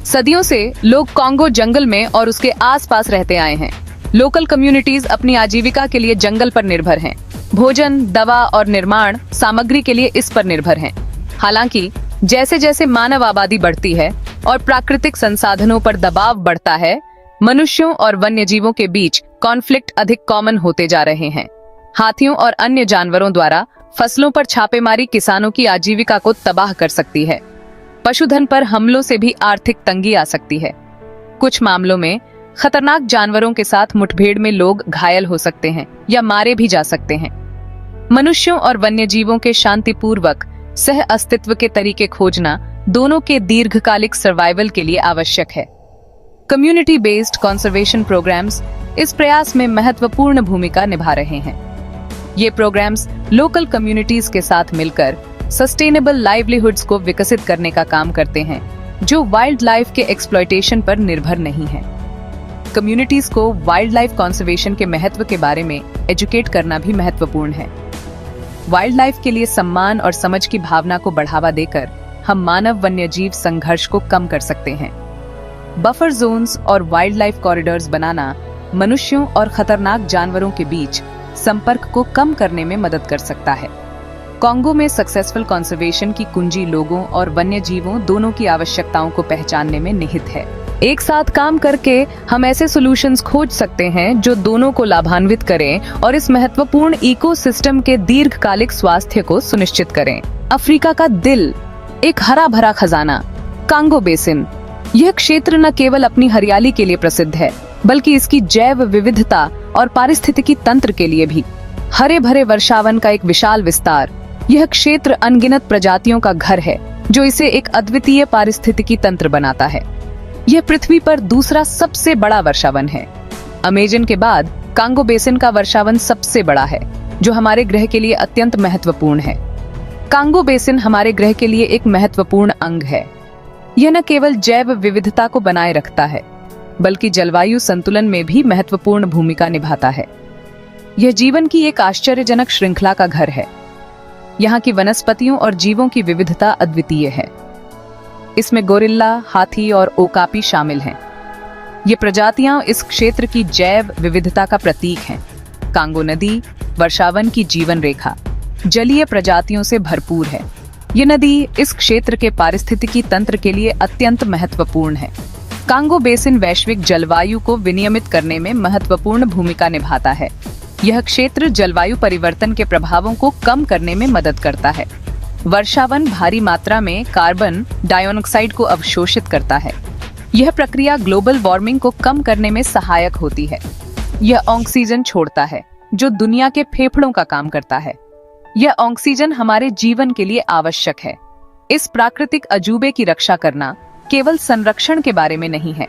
सदियों से लोग कॉन्गो जंगल में और उसके आसपास रहते आए हैं। लोकल कम्युनिटीज अपनी आजीविका के लिए जंगल पर निर्भर हैं। भोजन, दवा और निर्माण सामग्री के लिए इस पर निर्भर हैं। हालांकि जैसे जैसे मानव आबादी बढ़ती है और प्राकृतिक संसाधनों पर दबाव बढ़ता है, मनुष्यों और वन्य जीवों के बीच कॉन्फ्लिक्ट अधिक कॉमन होते जा रहे हैं। हाथियों और अन्य जानवरों द्वारा फसलों पर छापेमारी किसानों की आजीविका को तबाह कर सकती है। पशुधन पर हमलों से भी आर्थिक तंगी आ सकती है। कुछ मामलों में खतरनाक जानवरों के साथ मुठभेड़ में लोग घायल हो सकते हैं या मारे भी जा सकते हैं। मनुष्यों और वन्य जीवों के शांतिपूर्वक सह अस्तित्व के तरीके खोजना दोनों के दीर्घकालिक सर्वाइवल के लिए आवश्यक है। कम्युनिटी बेस्ड कंजर्वेशन प्रोग्राम्स इस प्रयास में महत्वपूर्ण भूमिका निभा रहे हैं। ये प्रोग्राम्स लोकल कम्युनिटीज के साथ मिलकर सस्टेनेबल लाइवलीहुड्स को विकसित करने का काम करते हैं, जो वाइल्ड लाइफ के एक्सप्लॉयटेशन पर निर्भर नहीं है। कम्युनिटीज को वाइल्ड लाइफ कंजर्वेशन के महत्व के बारे में एजुकेट करना भी महत्वपूर्ण है। वाइल्ड लाइफ के लिए सम्मान और समझ की भावना को बढ़ावा देकर हम मानव वन्यजीव संघर्ष को कम कर सकते हैं। बफर जोन्स और वाइल्ड लाइफ कॉरिडोर्स बनाना मनुष्यों और खतरनाक जानवरों के बीच संपर्क को कम करने में मदद कर सकता है। कॉन्गो में सक्सेसफुल कंजर्वेशन की कुंजी लोगों और वन्यजीवों दोनों की आवश्यकताओं को पहचानने में निहित है। एक साथ काम करके हम ऐसे सॉल्यूशंस खोज सकते हैं जो दोनों को लाभान्वित करें और इस महत्वपूर्ण इकोसिस्टम के दीर्घकालिक स्वास्थ्य को सुनिश्चित करें। अफ्रीका का दिल, एक हरा भरा खजाना, कांगो बेसिन। यह क्षेत्र न केवल अपनी हरियाली के लिए प्रसिद्ध है, बल्कि इसकी जैव विविधता और पारिस्थितिकी तंत्र के लिए भी। हरे भरे वर्षावन का एक विशाल विस्तार, यह क्षेत्र अनगिनत प्रजातियों का घर है, जो इसे एक अद्वितीय पारिस्थितिकी तंत्र बनाता है। यह पृथ्वी पर दूसरा सबसे बड़ा वर्षावन है। अमेजन के बाद कांगो बेसिन का वर्षावन सबसे बड़ा है, जो हमारे ग्रह के लिए अत्यंत महत्वपूर्ण है। कांगो बेसिन हमारे ग्रह के लिए एक महत्वपूर्ण अंग है। यह न केवल जैव विविधता को बनाए रखता है, बल्कि जलवायु संतुलन में भी महत्वपूर्ण भूमिका निभाता है। यह जीवन की एक आश्चर्यजनक श्रृंखला का घर है। यहाँ की वनस्पतियों और जीवों की विविधता अद्वितीय है। इसमें गोरिल्ला, हाथी और ओकापी शामिल हैं। ये प्रजातियां इस क्षेत्र की जैव विविधता का प्रतीक हैं। कांगो नदी वर्षावन की जीवन रेखा जलीय प्रजातियों से भरपूर है। ये नदी इस क्षेत्र के पारिस्थितिकी तंत्र के लिए अत्यंत महत्वपूर्ण है। कांगो बेसिन वैश्विक जलवायु को विनियमित करने में महत्वपूर्ण भूमिका निभाता है। यह क्षेत्र जलवायु परिवर्तन के प्रभावों को कम करने में मदद करता है। वर्षावन भारी मात्रा में कार्बन डाइऑक्साइड को अवशोषित करता है। यह प्रक्रिया ग्लोबल वार्मिंग को कम करने में सहायक होती है। यह ऑक्सीजन छोड़ता है, जो दुनिया के फेफड़ों का काम करता है। यह ऑक्सीजन हमारे जीवन के लिए आवश्यक है। इस प्राकृतिक अजूबे की रक्षा करना केवल संरक्षण के बारे में नहीं है,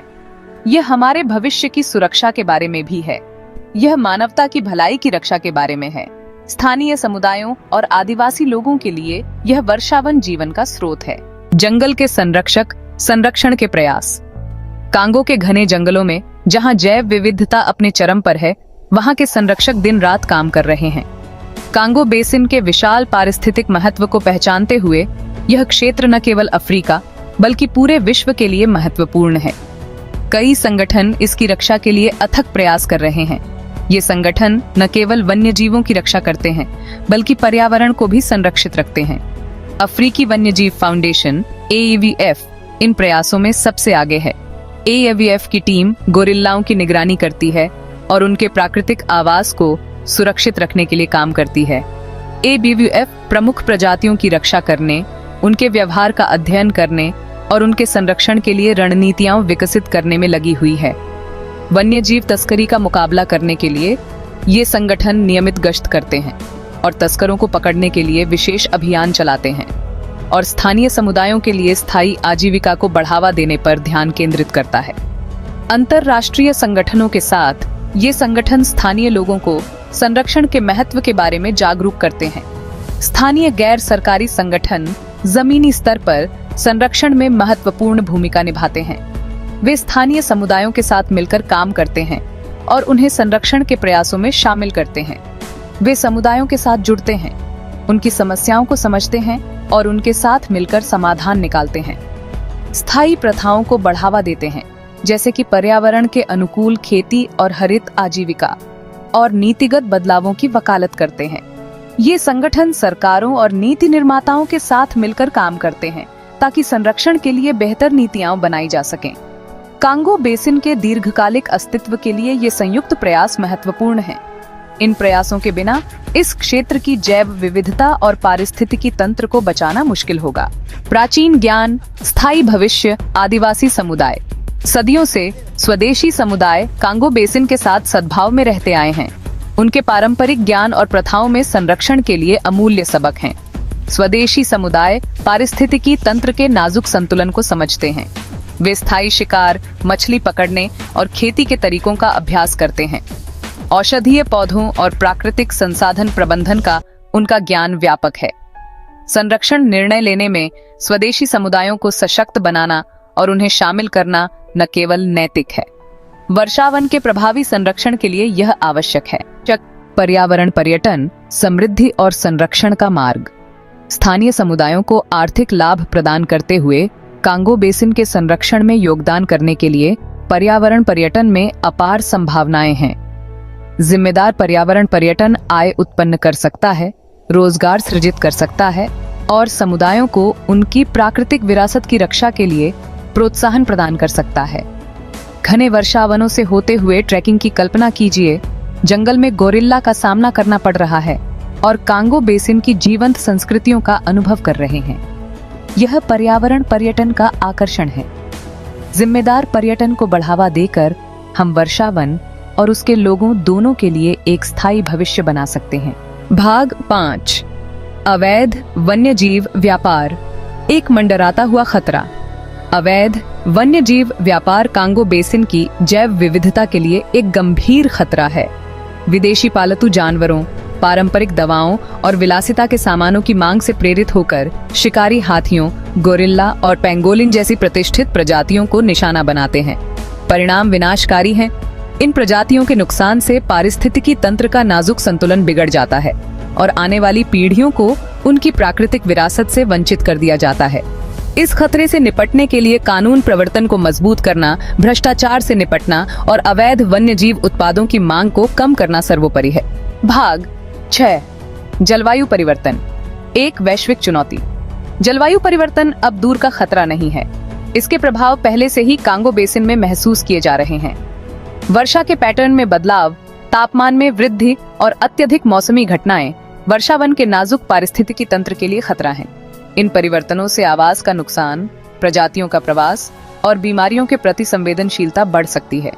यह हमारे भविष्य की सुरक्षा के बारे में भी है। यह मानवता की भलाई की रक्षा के बारे में है। स्थानीय समुदायों और आदिवासी लोगों के लिए यह वर्षावन जीवन का स्रोत है। जंगल के संरक्षण के प्रयास। कांगो के घने जंगलों में जहां जैव विविधता अपने चरम पर है, वहां के संरक्षक दिन रात काम कर रहे हैं। कांगो बेसिन के विशाल पारिस्थितिक महत्व को पहचानते हुए यह क्षेत्र न केवल अफ्रीका बल्कि पूरे विश्व के लिए महत्वपूर्ण है। कई संगठन इसकी रक्षा के लिए अथक प्रयास कर रहे हैं। ये संगठन न केवल वन्य जीवों की रक्षा करते हैं, बल्कि पर्यावरण को भी संरक्षित रखते हैं। अफ्रीकी वन्यजीव फाउंडेशन AEVF इन प्रयासों में सबसे आगे है। AEVF की टीम गोरिल्लाओं की निगरानी करती है और उनके प्राकृतिक आवास को सुरक्षित रखने के लिए काम करती है। AEVF प्रमुख प्रजातियों की रक्षा करने, उनके व्यवहार का अध्ययन करने और उनके संरक्षण के लिए रणनीतियां विकसित करने में लगी हुई है। वन्यजीव तस्करी का मुकाबला करने के लिए ये संगठन नियमित गश्त करते हैं और तस्करों को पकड़ने के लिए विशेष अभियान चलाते हैं और स्थानीय समुदायों के लिए स्थायी आजीविका को बढ़ावा देने पर ध्यान केंद्रित करता है। अंतरराष्ट्रीय संगठनों के साथ ये संगठन स्थानीय लोगों को संरक्षण के महत्व के बारे में जागरूक करते हैं। स्थानीय गैर सरकारी संगठन जमीनी स्तर पर संरक्षण में महत्वपूर्ण भूमिका निभाते हैं। वे स्थानीय समुदायों के साथ मिलकर काम करते हैं और उन्हें संरक्षण के प्रयासों में शामिल करते हैं। वे समुदायों के साथ जुड़ते हैं, उनकी समस्याओं को समझते हैं और उनके साथ मिलकर समाधान निकालते हैं। स्थायी प्रथाओं को बढ़ावा देते हैं, जैसे कि पर्यावरण के अनुकूल खेती और हरित आजीविका, और नीतिगत बदलावों की वकालत करते हैं। ये संगठन सरकारों और नीति निर्माताओं के साथ मिलकर काम करते हैं ताकि संरक्षण के लिए बेहतर नीतियां बनाई जा सकें। कांगो बेसिन के दीर्घकालिक अस्तित्व के लिए ये संयुक्त प्रयास महत्वपूर्ण हैं। इन प्रयासों के बिना इस क्षेत्र की जैव विविधता और पारिस्थितिकी तंत्र को बचाना मुश्किल होगा। प्राचीन ज्ञान, स्थायी भविष्य, आदिवासी समुदाय। सदियों से स्वदेशी समुदाय कांगो बेसिन के साथ सद्भाव में रहते आए हैं। उनके पारंपरिक ज्ञान और प्रथाओं में संरक्षण के लिए अमूल्य सबक हैं। स्वदेशी समुदाय पारिस्थितिकी तंत्र के नाजुक संतुलन को समझते हैं। वे स्थायी शिकार, मछली पकड़ने और खेती के तरीकों का अभ्यास करते हैं। औषधीय पौधों और प्राकृतिक संसाधन प्रबंधन का उनका ज्ञान व्यापक है। संरक्षण निर्णय लेने में स्वदेशी समुदायों को सशक्त बनाना और उन्हें शामिल करना न केवल नैतिक है, वर्षावन के प्रभावी संरक्षण के लिए यह आवश्यक है। पर्यावरण पर्यटन, समृद्धि और संरक्षण का मार्ग। स्थानीय समुदायों को आर्थिक लाभ प्रदान करते हुए कांगो बेसिन के संरक्षण में योगदान करने के लिए पर्यावरण पर्यटन में अपार संभावनाएं हैं। जिम्मेदार पर्यावरण पर्यटन आय उत्पन्न कर सकता है, रोजगार सृजित कर सकता है और समुदायों को उनकी प्राकृतिक विरासत की रक्षा के लिए प्रोत्साहन प्रदान कर सकता है। घने वर्षावनों से होते हुए ट्रैकिंग की कल्पना कीजिए। जंगल में गोरिल्ला का सामना करना पड़ रहा है और कांगो बेसिन की जीवंत संस्कृतियों का अनुभव कर रहे हैं। यह पर्यावरण पर्यटन का आकर्षण है। जिम्मेदार पर्यटन को बढ़ावा देकर हम वर्षावन और उसके लोगों दोनों के लिए एक स्थायी भविष्य बना सकते हैं। भाग 5, अवैध वन्यजीव व्यापार, एक मंडराता हुआ खतरा। अवैध वन्यजीव व्यापार कांगो बेसिन की जैव विविधता के लिए एक गंभीर खतरा है। विदेशी पालतू जानवरों, पारंपरिक दवाओं और विलासिता के सामानों की मांग से प्रेरित होकर शिकारी हाथियों, गोरिल्ला और पेंगोलिन जैसी प्रतिष्ठित प्रजातियों को निशाना बनाते हैं। परिणाम विनाशकारी हैं। इन प्रजातियों के नुकसान से पारिस्थितिकी तंत्र का नाजुक संतुलन बिगड़ जाता है और आने वाली पीढ़ियों को उनकी प्राकृतिक विरासत से वंचित कर दिया जाता है। इस खतरे से निपटने के लिए कानून प्रवर्तन को मजबूत करना, भ्रष्टाचार से निपटना और अवैध वन्यजीव उत्पादों की मांग को कम करना सर्वोपरि है। भाग 6, जलवायु परिवर्तन, एक वैश्विक चुनौती। जलवायु परिवर्तन अब दूर का खतरा नहीं है। इसके प्रभाव पहले से ही कांगो बेसिन में महसूस किए जा रहे हैं। वर्षा के पैटर्न में बदलाव, तापमान में वृद्धि और अत्यधिक मौसमी घटनाएं वर्षावन के नाजुक पारिस्थितिकी तंत्र के लिए खतरा हैं। इन परिवर्तनों से आवास का नुकसान, प्रजातियों का प्रवास और बीमारियों के प्रति संवेदनशीलता बढ़ सकती है।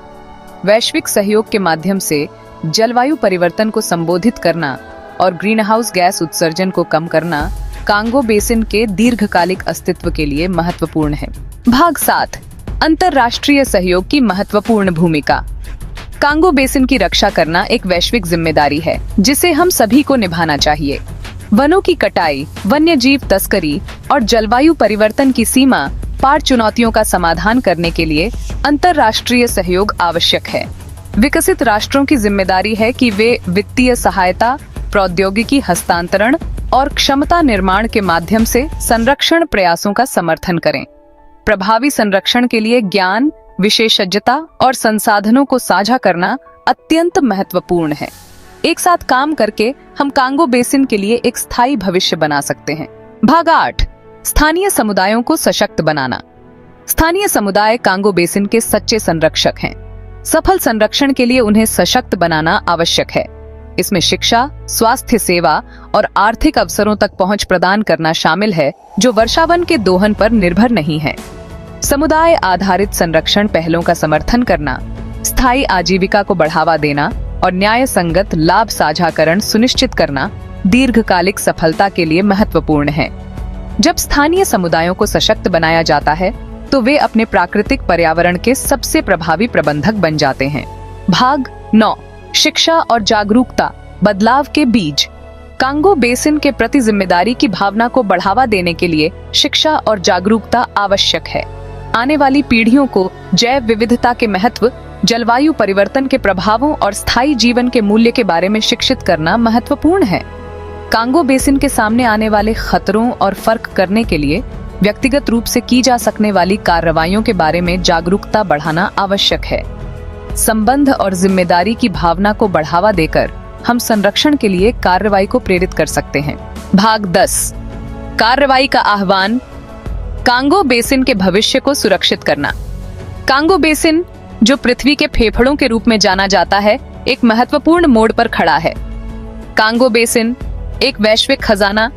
वैश्विक सहयोग के माध्यम से जलवायु परिवर्तन को संबोधित करना और ग्रीनहाउस गैस उत्सर्जन को कम करना कांगो बेसिन के दीर्घकालिक अस्तित्व के लिए महत्वपूर्ण है। भाग 7, अंतर्राष्ट्रीय सहयोग की महत्वपूर्ण भूमिका। कांगो बेसिन की रक्षा करना एक वैश्विक जिम्मेदारी है जिसे हम सभी को निभाना चाहिए। वनों की कटाई, वन्यजीव तस्करी और जलवायु परिवर्तन की सीमा पार चुनौतियों का समाधान करने के लिए अंतर्राष्ट्रीय सहयोग आवश्यक है। विकसित राष्ट्रों की जिम्मेदारी है कि वे वित्तीय सहायता, प्रौद्योगिकी हस्तांतरण और क्षमता निर्माण के माध्यम से संरक्षण प्रयासों का समर्थन करें। प्रभावी संरक्षण के लिए ज्ञान, विशेषज्ञता और संसाधनों को साझा करना अत्यंत महत्वपूर्ण है। एक साथ काम करके हम कांगो बेसिन के लिए एक स्थायी भविष्य बना सकते हैं। भाग 8, स्थानीय समुदायों को सशक्त बनाना। स्थानीय समुदाय कांगो बेसिन के सच्चे संरक्षक हैं। सफल संरक्षण के लिए उन्हें सशक्त बनाना आवश्यक है। इसमें शिक्षा, स्वास्थ्य सेवा और आर्थिक अवसरों तक पहुंच प्रदान करना शामिल है जो वर्षावन के दोहन पर निर्भर नहीं है। समुदाय आधारित संरक्षण पहलों का समर्थन करना, स्थायी आजीविका को बढ़ावा देना और न्याय संगत लाभ साझाकरण सुनिश्चित करना दीर्घकालिक सफलता के लिए महत्वपूर्ण है। जब स्थानीय समुदायों को सशक्त बनाया जाता है तो वे अपने प्राकृतिक पर्यावरण के सबसे प्रभावी प्रबंधक बन जाते हैं। भाग 9, शिक्षा और जागरूकता, बदलाव के बीज। कांगो बेसिन के प्रति जिम्मेदारी की भावना को बढ़ावा देने के लिए शिक्षा और जागरूकता आवश्यक है। आने वाली पीढ़ियों को जैव विविधता के महत्व, जलवायु परिवर्तन के प्रभावों और स्थायी जीवन के मूल्य के बारे में शिक्षित करना महत्वपूर्ण है। कांगो बेसिन के सामने आने वाले खतरों और फर्क करने के लिए व्यक्तिगत रूप से की जा सकने वाली कार्रवाइयों के बारे में जागरूकता बढ़ाना आवश्यक है। संबंध और जिम्मेदारी की भावना को बढ़ावा देकर हम संरक्षण के लिए कार्रवाई को प्रेरित कर सकते हैं। भाग 10, कार्रवाई का आह्वान, कांगो बेसिन के भविष्य को सुरक्षित करना। कांगो बेसिन, जो पृथ्वी के फेफड़ों के रूप में जाना जाता है, एक महत्वपूर्ण मोड़ पर खड़ा है। कांगो बेसिन एक वैश्विक खजाना,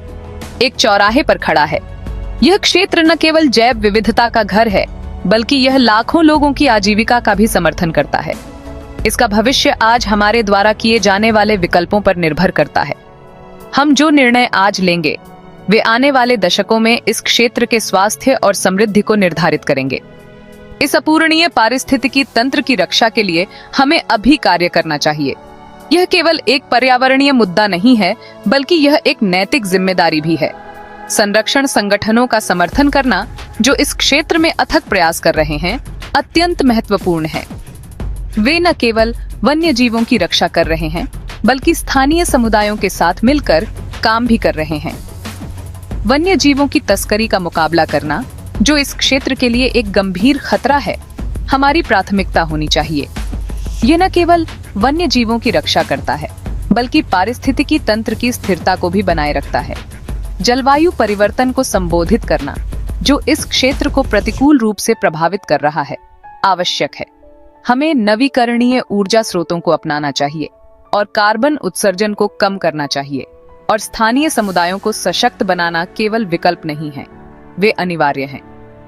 एक चौराहे पर खड़ा है। यह क्षेत्र न केवल जैव विविधता का घर है, बल्कि यह लाखों लोगों की आजीविका का भी समर्थन करता है। इसका भविष्य आज हमारे द्वारा किए जाने वाले विकल्पों पर निर्भर करता है। हम जो निर्णय आज लेंगे वे आने वाले दशकों में इस क्षेत्र के स्वास्थ्य और समृद्धि को निर्धारित करेंगे। इस अपूरणीय पारिस्थितिकी तंत्र की रक्षा के लिए हमें अभी कार्य करना चाहिए। यह केवल एक पर्यावरणीय मुद्दा नहीं है, बल्कि यह एक नैतिक जिम्मेदारी भी है। संरक्षण संगठनों का समर्थन करना, जो इस क्षेत्र में अथक प्रयास कर रहे हैं, अत्यंत महत्वपूर्ण है। वे न केवल वन्य जीवों की रक्षा कर रहे हैं, बल्कि स्थानीय समुदायों के साथ मिलकर काम भी कर रहे हैं। वन्य जीवों की तस्करी का मुकाबला करना, जो इस क्षेत्र के लिए एक गंभीर खतरा है, हमारी प्राथमिकता होनी चाहिए। यह न केवल वन्य जीवों की रक्षा करता है, बल्कि पारिस्थितिकी तंत्र की स्थिरता को भी बनाए रखता है। जलवायु परिवर्तन को संबोधित करना, जो इस क्षेत्र को प्रतिकूल रूप से प्रभावित कर रहा है, आवश्यक है। हमें नवीकरणीय ऊर्जा स्रोतों को अपनाना चाहिए और कार्बन उत्सर्जन को कम करना चाहिए। और स्थानीय समुदायों को सशक्त बनाना केवल विकल्प नहीं है, वे अनिवार्य हैं।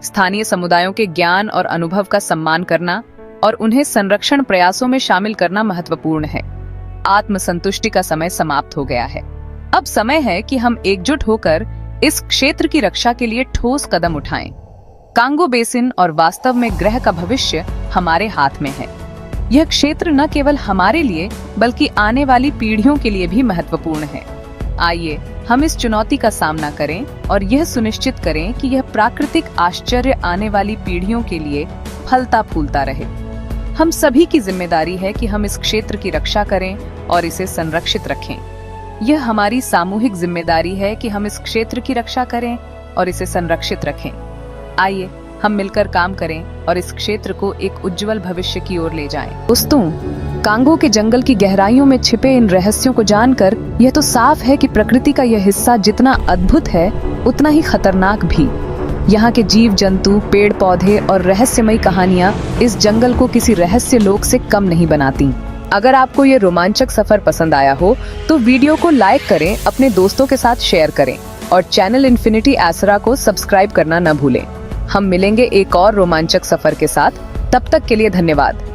स्थानीय समुदायों के ज्ञान और अनुभव का सम्मान करना और उन्हें संरक्षण प्रयासों में शामिल करना महत्वपूर्ण है। आत्मसंतुष्टि का समय समाप्त हो गया है। अब समय है कि हम एकजुट होकर इस क्षेत्र की रक्षा के लिए ठोस कदम उठाएं। कांगो बेसिन और वास्तव में ग्रह का भविष्य हमारे हाथ में है। यह क्षेत्र न केवल हमारे लिए, बल्कि आने वाली पीढ़ियों के लिए भी महत्वपूर्ण है। आइए हम इस चुनौती का सामना करें और यह सुनिश्चित करें कि यह प्राकृतिक आश्चर्य आने वाली पीढ़ियों के लिए फलता फूलता रहे। हम सभी की जिम्मेदारी है कि हम इस क्षेत्र की रक्षा करें और इसे संरक्षित रखें। यह हमारी सामूहिक जिम्मेदारी है कि हम इस क्षेत्र की रक्षा करें और इसे संरक्षित रखें। आइए हम मिलकर काम करें और इस क्षेत्र को एक उज्जवल भविष्य की ओर ले जाएं। दोस्तों, कांगो के जंगल की गहराइयों में छिपे इन रहस्यों को जानकर यह तो साफ है कि प्रकृति का यह हिस्सा जितना अद्भुत है, उतना ही खतरनाक भी। यहाँ के जीव जंतु, पेड़ पौधे और रहस्यमयी कहानियाँ इस जंगल को किसी रहस्य लोक से कम नहीं बनाती। अगर आपको ये रोमांचक सफर पसंद आया हो तो वीडियो को लाइक करें, अपने दोस्तों के साथ शेयर करें और चैनल इन्फिनिटी एसरा को सब्सक्राइब करना न भूलें। हम मिलेंगे एक और रोमांचक सफर के साथ। तब तक के लिए धन्यवाद।